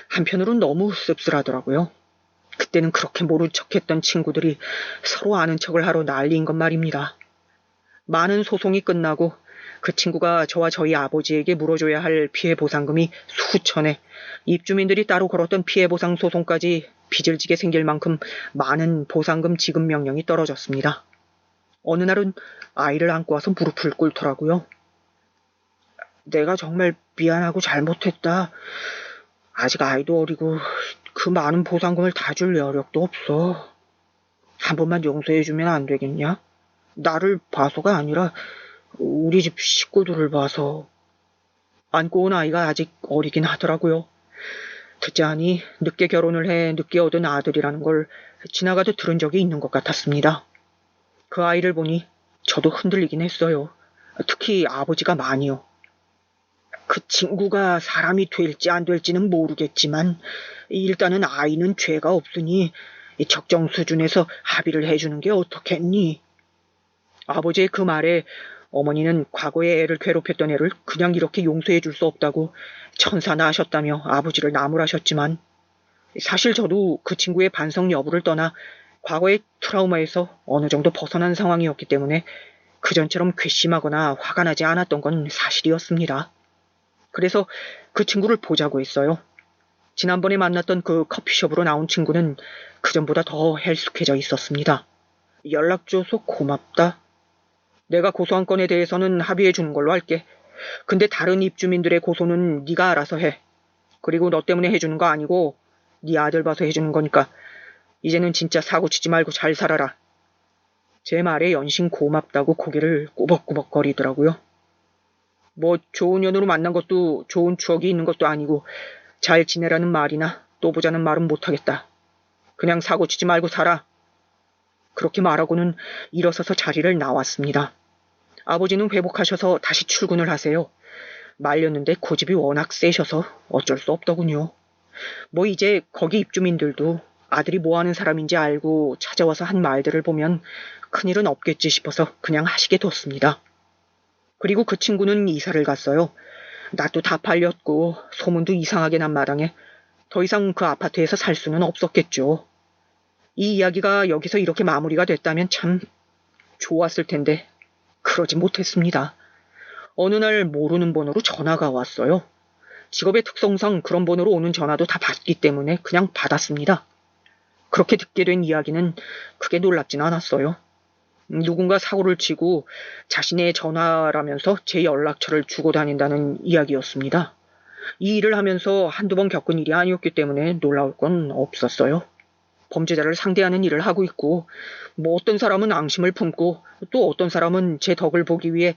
한편으론 너무 씁쓸하더라고요. 그때는 그렇게 모른 척했던 친구들이 서로 아는 척을 하러 난리인 것 말입니다. 많은 소송이 끝나고 그 친구가 저와 저희 아버지에게 물어줘야 할 피해보상금이 수천에 입주민들이 따로 걸었던 피해보상 소송까지 빚을 지게 생길 만큼 많은 보상금 지급 명령이 떨어졌습니다. 어느 날은 아이를 안고 와서 무릎을 꿇더라고요. 내가 정말 미안하고 잘못했다. 아직 아이도 어리고 그 많은 보상금을 다 줄 여력도 없어. 한 번만 용서해주면 안 되겠냐? 나를 봐서가 아니라 우리 집 식구들을 봐서. 안고 온 아이가 아직 어리긴 하더라고요. 듣자하니 늦게 결혼을 해 늦게 얻은 아들이라는 걸 지나가듯 들은 적이 있는 것 같았습니다. 그 아이를 보니 저도 흔들리긴 했어요. 특히 아버지가 많이요. 그 친구가 사람이 될지 안 될지는 모르겠지만 일단은 아이는 죄가 없으니 적정 수준에서 합의를 해주는 게 어떻겠니? 아버지의 그 말에 어머니는 과거에 애를 괴롭혔던 애를 그냥 이렇게 용서해 줄 수 없다고 천사나 하셨다며 아버지를 나무라셨지만 사실 저도 그 친구의 반성 여부를 떠나 과거의 트라우마에서 어느 정도 벗어난 상황이었기 때문에 그전처럼 괘씸하거나 화가 나지 않았던 건 사실이었습니다. 그래서 그 친구를 보자고 했어요. 지난번에 만났던 그 커피숍으로 나온 친구는 그전보다 더 헬쑥해져 있었습니다. 연락 줘서 고맙다. 내가 고소한 건에 대해서는 합의해 주는 걸로 할게. 근데 다른 입주민들의 고소는 네가 알아서 해. 그리고 너 때문에 해주는 거 아니고 네 아들 봐서 해주는 거니까 이제는 진짜 사고치지 말고 잘 살아라. 제 말에 연신 고맙다고 고개를 꾸벅꾸벅 거리더라고요. 뭐 좋은 년으로 만난 것도 좋은 추억이 있는 것도 아니고 잘 지내라는 말이나 또 보자는 말은 못하겠다. 그냥 사고치지 말고 살아. 그렇게 말하고는 일어서서 자리를 나왔습니다. 아버지는 회복하셔서 다시 출근을 하세요. 말렸는데 고집이 워낙 세셔서 어쩔 수 없더군요. 뭐 이제 거기 입주민들도 아들이 뭐 하는 사람인지 알고 찾아와서 한 말들을 보면 큰일은 없겠지 싶어서 그냥 하시게 뒀습니다. 그리고 그 친구는 이사를 갔어요. 낯도 다 팔렸고 소문도 이상하게 난 마당에 더 이상 그 아파트에서 살 수는 없었겠죠. 이 이야기가 여기서 이렇게 마무리가 됐다면 참 좋았을 텐데 그러지 못했습니다. 어느 날 모르는 번호로 전화가 왔어요. 직업의 특성상 그런 번호로 오는 전화도 다 받기 때문에 그냥 받았습니다. 그렇게 듣게 된 이야기는 크게 놀랍진 않았어요. 누군가 사고를 치고 자신의 전화라면서 제 연락처를 주고 다닌다는 이야기였습니다. 이 일을 하면서 한두 번 겪은 일이 아니었기 때문에 놀라울 건 없었어요. 범죄자를 상대하는 일을 하고 있고 뭐 어떤 사람은 앙심을 품고 또 어떤 사람은 제 덕을 보기 위해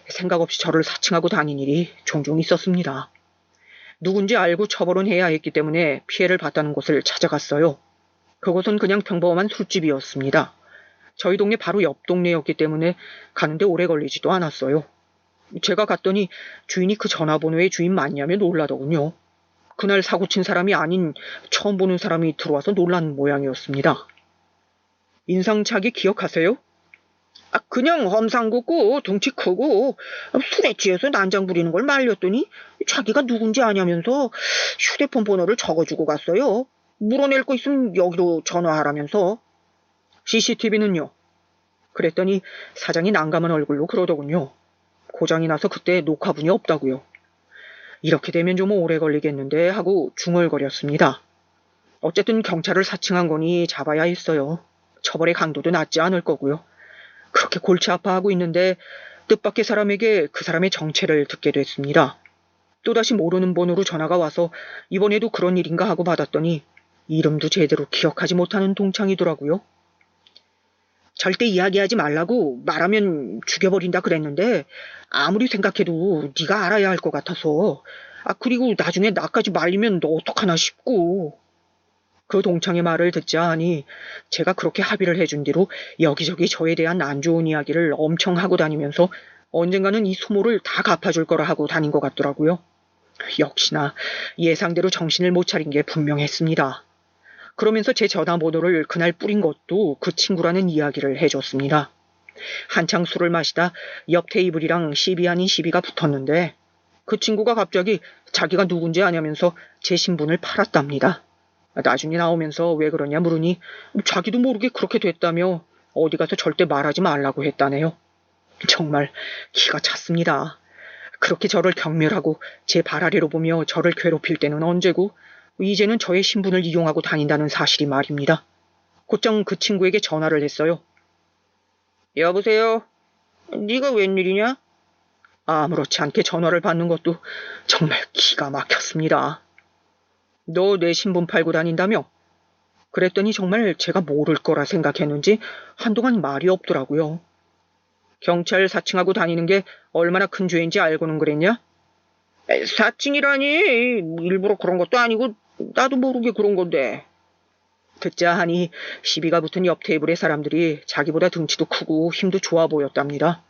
생각 없이 저를 사칭하고 다닌 일이 종종 있었습니다. 누군지 알고 처벌은 해야 했기 때문에 피해를 봤다는 곳을 찾아갔어요. 그곳은 그냥 평범한 술집이었습니다. 저희 동네 바로 옆 동네였기 때문에 가는데 오래 걸리지도 않았어요. 제가 갔더니 주인이 그 전화번호의 주인 맞냐며 놀라더군요. 그날 사고친 사람이 아닌 처음 보는 사람이 들어와서 놀란 모양이었습니다. 인상착의 기억하세요? 그냥 험상궂고 덩치 크고 술에 취해서 난장 부리는 걸 말렸더니 자기가 누군지 아냐면서 휴대폰 번호를 적어주고 갔어요. 물어낼 거 있으면 여기로 전화하라면서. CCTV는요? 그랬더니 사장이 난감한 얼굴로 그러더군요. 고장이 나서 그때 녹화분이 없다고요. 이렇게 되면 좀 오래 걸리겠는데 하고 중얼거렸습니다. 어쨌든 경찰을 사칭한 거니 잡아야 했어요. 처벌의 강도도 낮지 않을 거고요. 그렇게 골치 아파하고 있는데 뜻밖의 사람에게 그 사람의 정체를 듣게 됐습니다. 또다시 모르는 번호로 전화가 와서 이번에도 그런 일인가 하고 받았더니 이름도 제대로 기억하지 못하는 동창이더라고요. 절대 이야기하지 말라고 말하면 죽여버린다 그랬는데 아무리 생각해도 네가 알아야 할 것 같아서 그리고 나중에 나까지 말리면 너 어떡하나 싶고. 그 동창의 말을 듣자 하니 제가 그렇게 합의를 해준 뒤로 여기저기 저에 대한 안 좋은 이야기를 엄청 하고 다니면서 언젠가는 이 수모를 다 갚아줄 거라 하고 다닌 것 같더라고요. 역시나 예상대로 정신을 못 차린 게 분명했습니다. 그러면서 제 전화번호를 그날 뿌린 것도 그 친구라는 이야기를 해줬습니다. 한창 술을 마시다 옆 테이블이랑 시비 아닌 시비가 붙었는데 그 친구가 갑자기 자기가 누군지 아냐면서 제 신분을 팔았답니다. 나중에 나오면서 왜 그러냐 물으니 자기도 모르게 그렇게 됐다며 어디 가서 절대 말하지 말라고 했다네요. 정말 기가 찼습니다. 그렇게 저를 경멸하고 제 발 아래로 보며 저를 괴롭힐 때는 언제고 이제는 저의 신분을 이용하고 다닌다는 사실이 말입니다. 곧장 그 친구에게 전화를 했어요. 여보세요? 네가 웬일이냐? 아무렇지 않게 전화를 받는 것도 정말 기가 막혔습니다. 너 내 신분 팔고 다닌다며? 그랬더니 정말 제가 모를 거라 생각했는지 한동안 말이 없더라고요. 경찰 사칭하고 다니는 게 얼마나 큰 죄인지 알고는 그랬냐? 사칭이라니 일부러 그런 것도 아니고 나도 모르게 그런 건데. 듣자 하니 시비가 붙은 옆 테이블의 사람들이 자기보다 등치도 크고 힘도 좋아 보였답니다.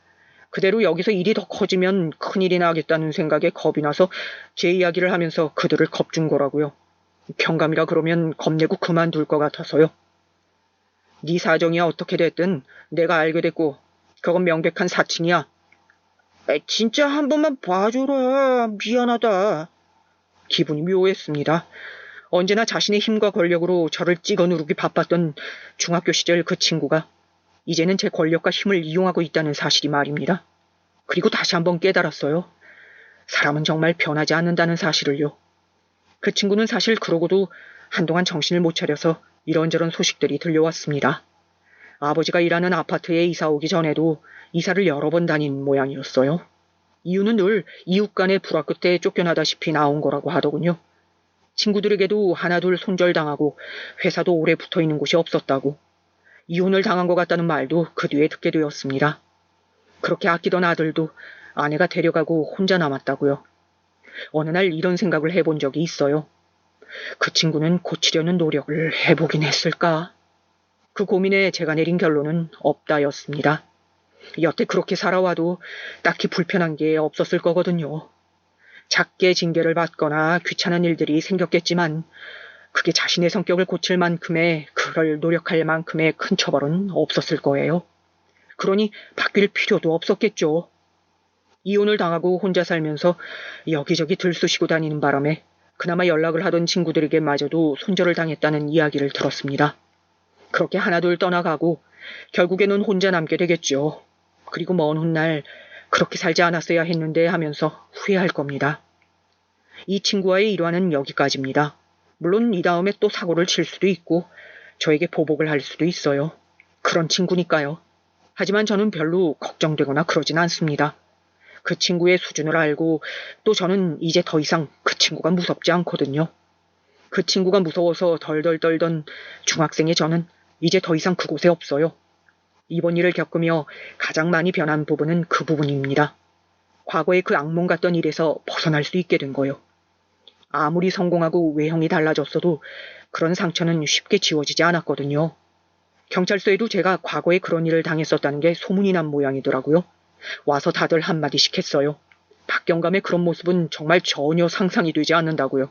그대로 여기서 일이 더 커지면 큰일이 나겠다는 생각에 겁이 나서 제 이야기를 하면서 그들을 겁준 거라고요. 경감이라 그러면 겁내고 그만둘 것 같아서요. 네 사정이야 어떻게 됐든 내가 알게 됐고 그건 명백한 사칭이야. 진짜 한 번만 봐줘라. 미안하다. 기분이 묘했습니다. 언제나 자신의 힘과 권력으로 저를 찍어 누르기 바빴던 중학교 시절 그 친구가 이제는 제 권력과 힘을 이용하고 있다는 사실이 말입니다. 그리고 다시 한번 깨달았어요. 사람은 정말 변하지 않는다는 사실을요. 그 친구는 사실 그러고도 한동안 정신을 못 차려서 이런저런 소식들이 들려왔습니다. 아버지가 일하는 아파트에 이사 오기 전에도 이사를 여러 번 다닌 모양이었어요. 이유는 늘 이웃 간의 불화 끝에 쫓겨나다시피 나온 거라고 하더군요. 친구들에게도 하나둘 손절당하고 회사도 오래 붙어있는 곳이 없었다고. 이혼을 당한 것 같다는 말도 그 뒤에 듣게 되었습니다. 그렇게 아끼던 아들도 아내가 데려가고 혼자 남았다고요. 어느 날 이런 생각을 해본 적이 있어요. 그 친구는 고치려는 노력을 해보긴 했을까? 그 고민에 제가 내린 결론은 없다였습니다. 여태 그렇게 살아와도 딱히 불편한 게 없었을 거거든요. 작게 징계를 받거나 귀찮은 일들이 생겼겠지만 그게 자신의 성격을 고칠 만큼의, 그럴 노력할 만큼의 큰 처벌은 없었을 거예요. 그러니 바뀔 필요도 없었겠죠. 이혼을 당하고 혼자 살면서 여기저기 들쑤시고 다니는 바람에 그나마 연락을 하던 친구들에게마저도 손절을 당했다는 이야기를 들었습니다. 그렇게 하나둘 떠나가고 결국에는 혼자 남게 되겠죠. 그리고 먼 훗날 그렇게 살지 않았어야 했는데 하면서 후회할 겁니다. 이 친구와의 일화는 여기까지입니다. 물론 이 다음에 또 사고를 칠 수도 있고 저에게 보복을 할 수도 있어요. 그런 친구니까요. 하지만 저는 별로 걱정되거나 그러진 않습니다. 그 친구의 수준을 알고 또 저는 이제 더 이상 그 친구가 무섭지 않거든요. 그 친구가 무서워서 덜덜 떨던 중학생의 저는 이제 더 이상 그곳에 없어요. 이번 일을 겪으며 가장 많이 변한 부분은 그 부분입니다. 과거의 그 악몽 같던 일에서 벗어날 수 있게 된 거요. 아무리 성공하고 외형이 달라졌어도 그런 상처는 쉽게 지워지지 않았거든요. 경찰서에도 제가 과거에 그런 일을 당했었다는 게 소문이 난 모양이더라고요. 와서 다들 한마디씩 했어요. 박경감의 그런 모습은 정말 전혀 상상이 되지 않는다고요.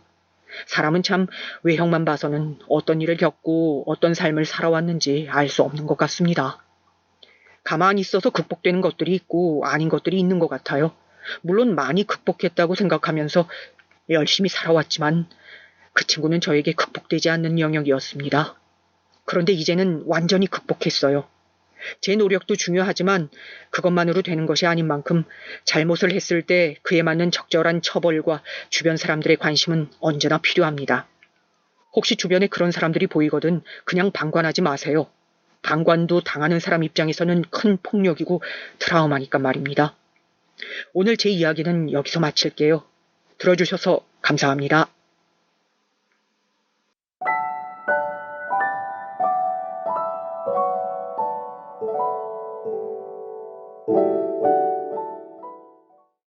사람은 참 외형만 봐서는 어떤 일을 겪고 어떤 삶을 살아왔는지 알 수 없는 것 같습니다. 가만히 있어서 극복되는 것들이 있고 아닌 것들이 있는 것 같아요. 물론 많이 극복했다고 생각하면서 열심히 살아왔지만 그 친구는 저에게 극복되지 않는 영역이었습니다. 그런데 이제는 완전히 극복했어요. 제 노력도 중요하지만 그것만으로 되는 것이 아닌 만큼 잘못을 했을 때 그에 맞는 적절한 처벌과 주변 사람들의 관심은 언제나 필요합니다. 혹시 주변에 그런 사람들이 보이거든 그냥 방관하지 마세요. 방관도 당하는 사람 입장에서는 큰 폭력이고 트라우마니까 말입니다. 오늘 제 이야기는 여기서 마칠게요. 들어주셔서 감사합니다.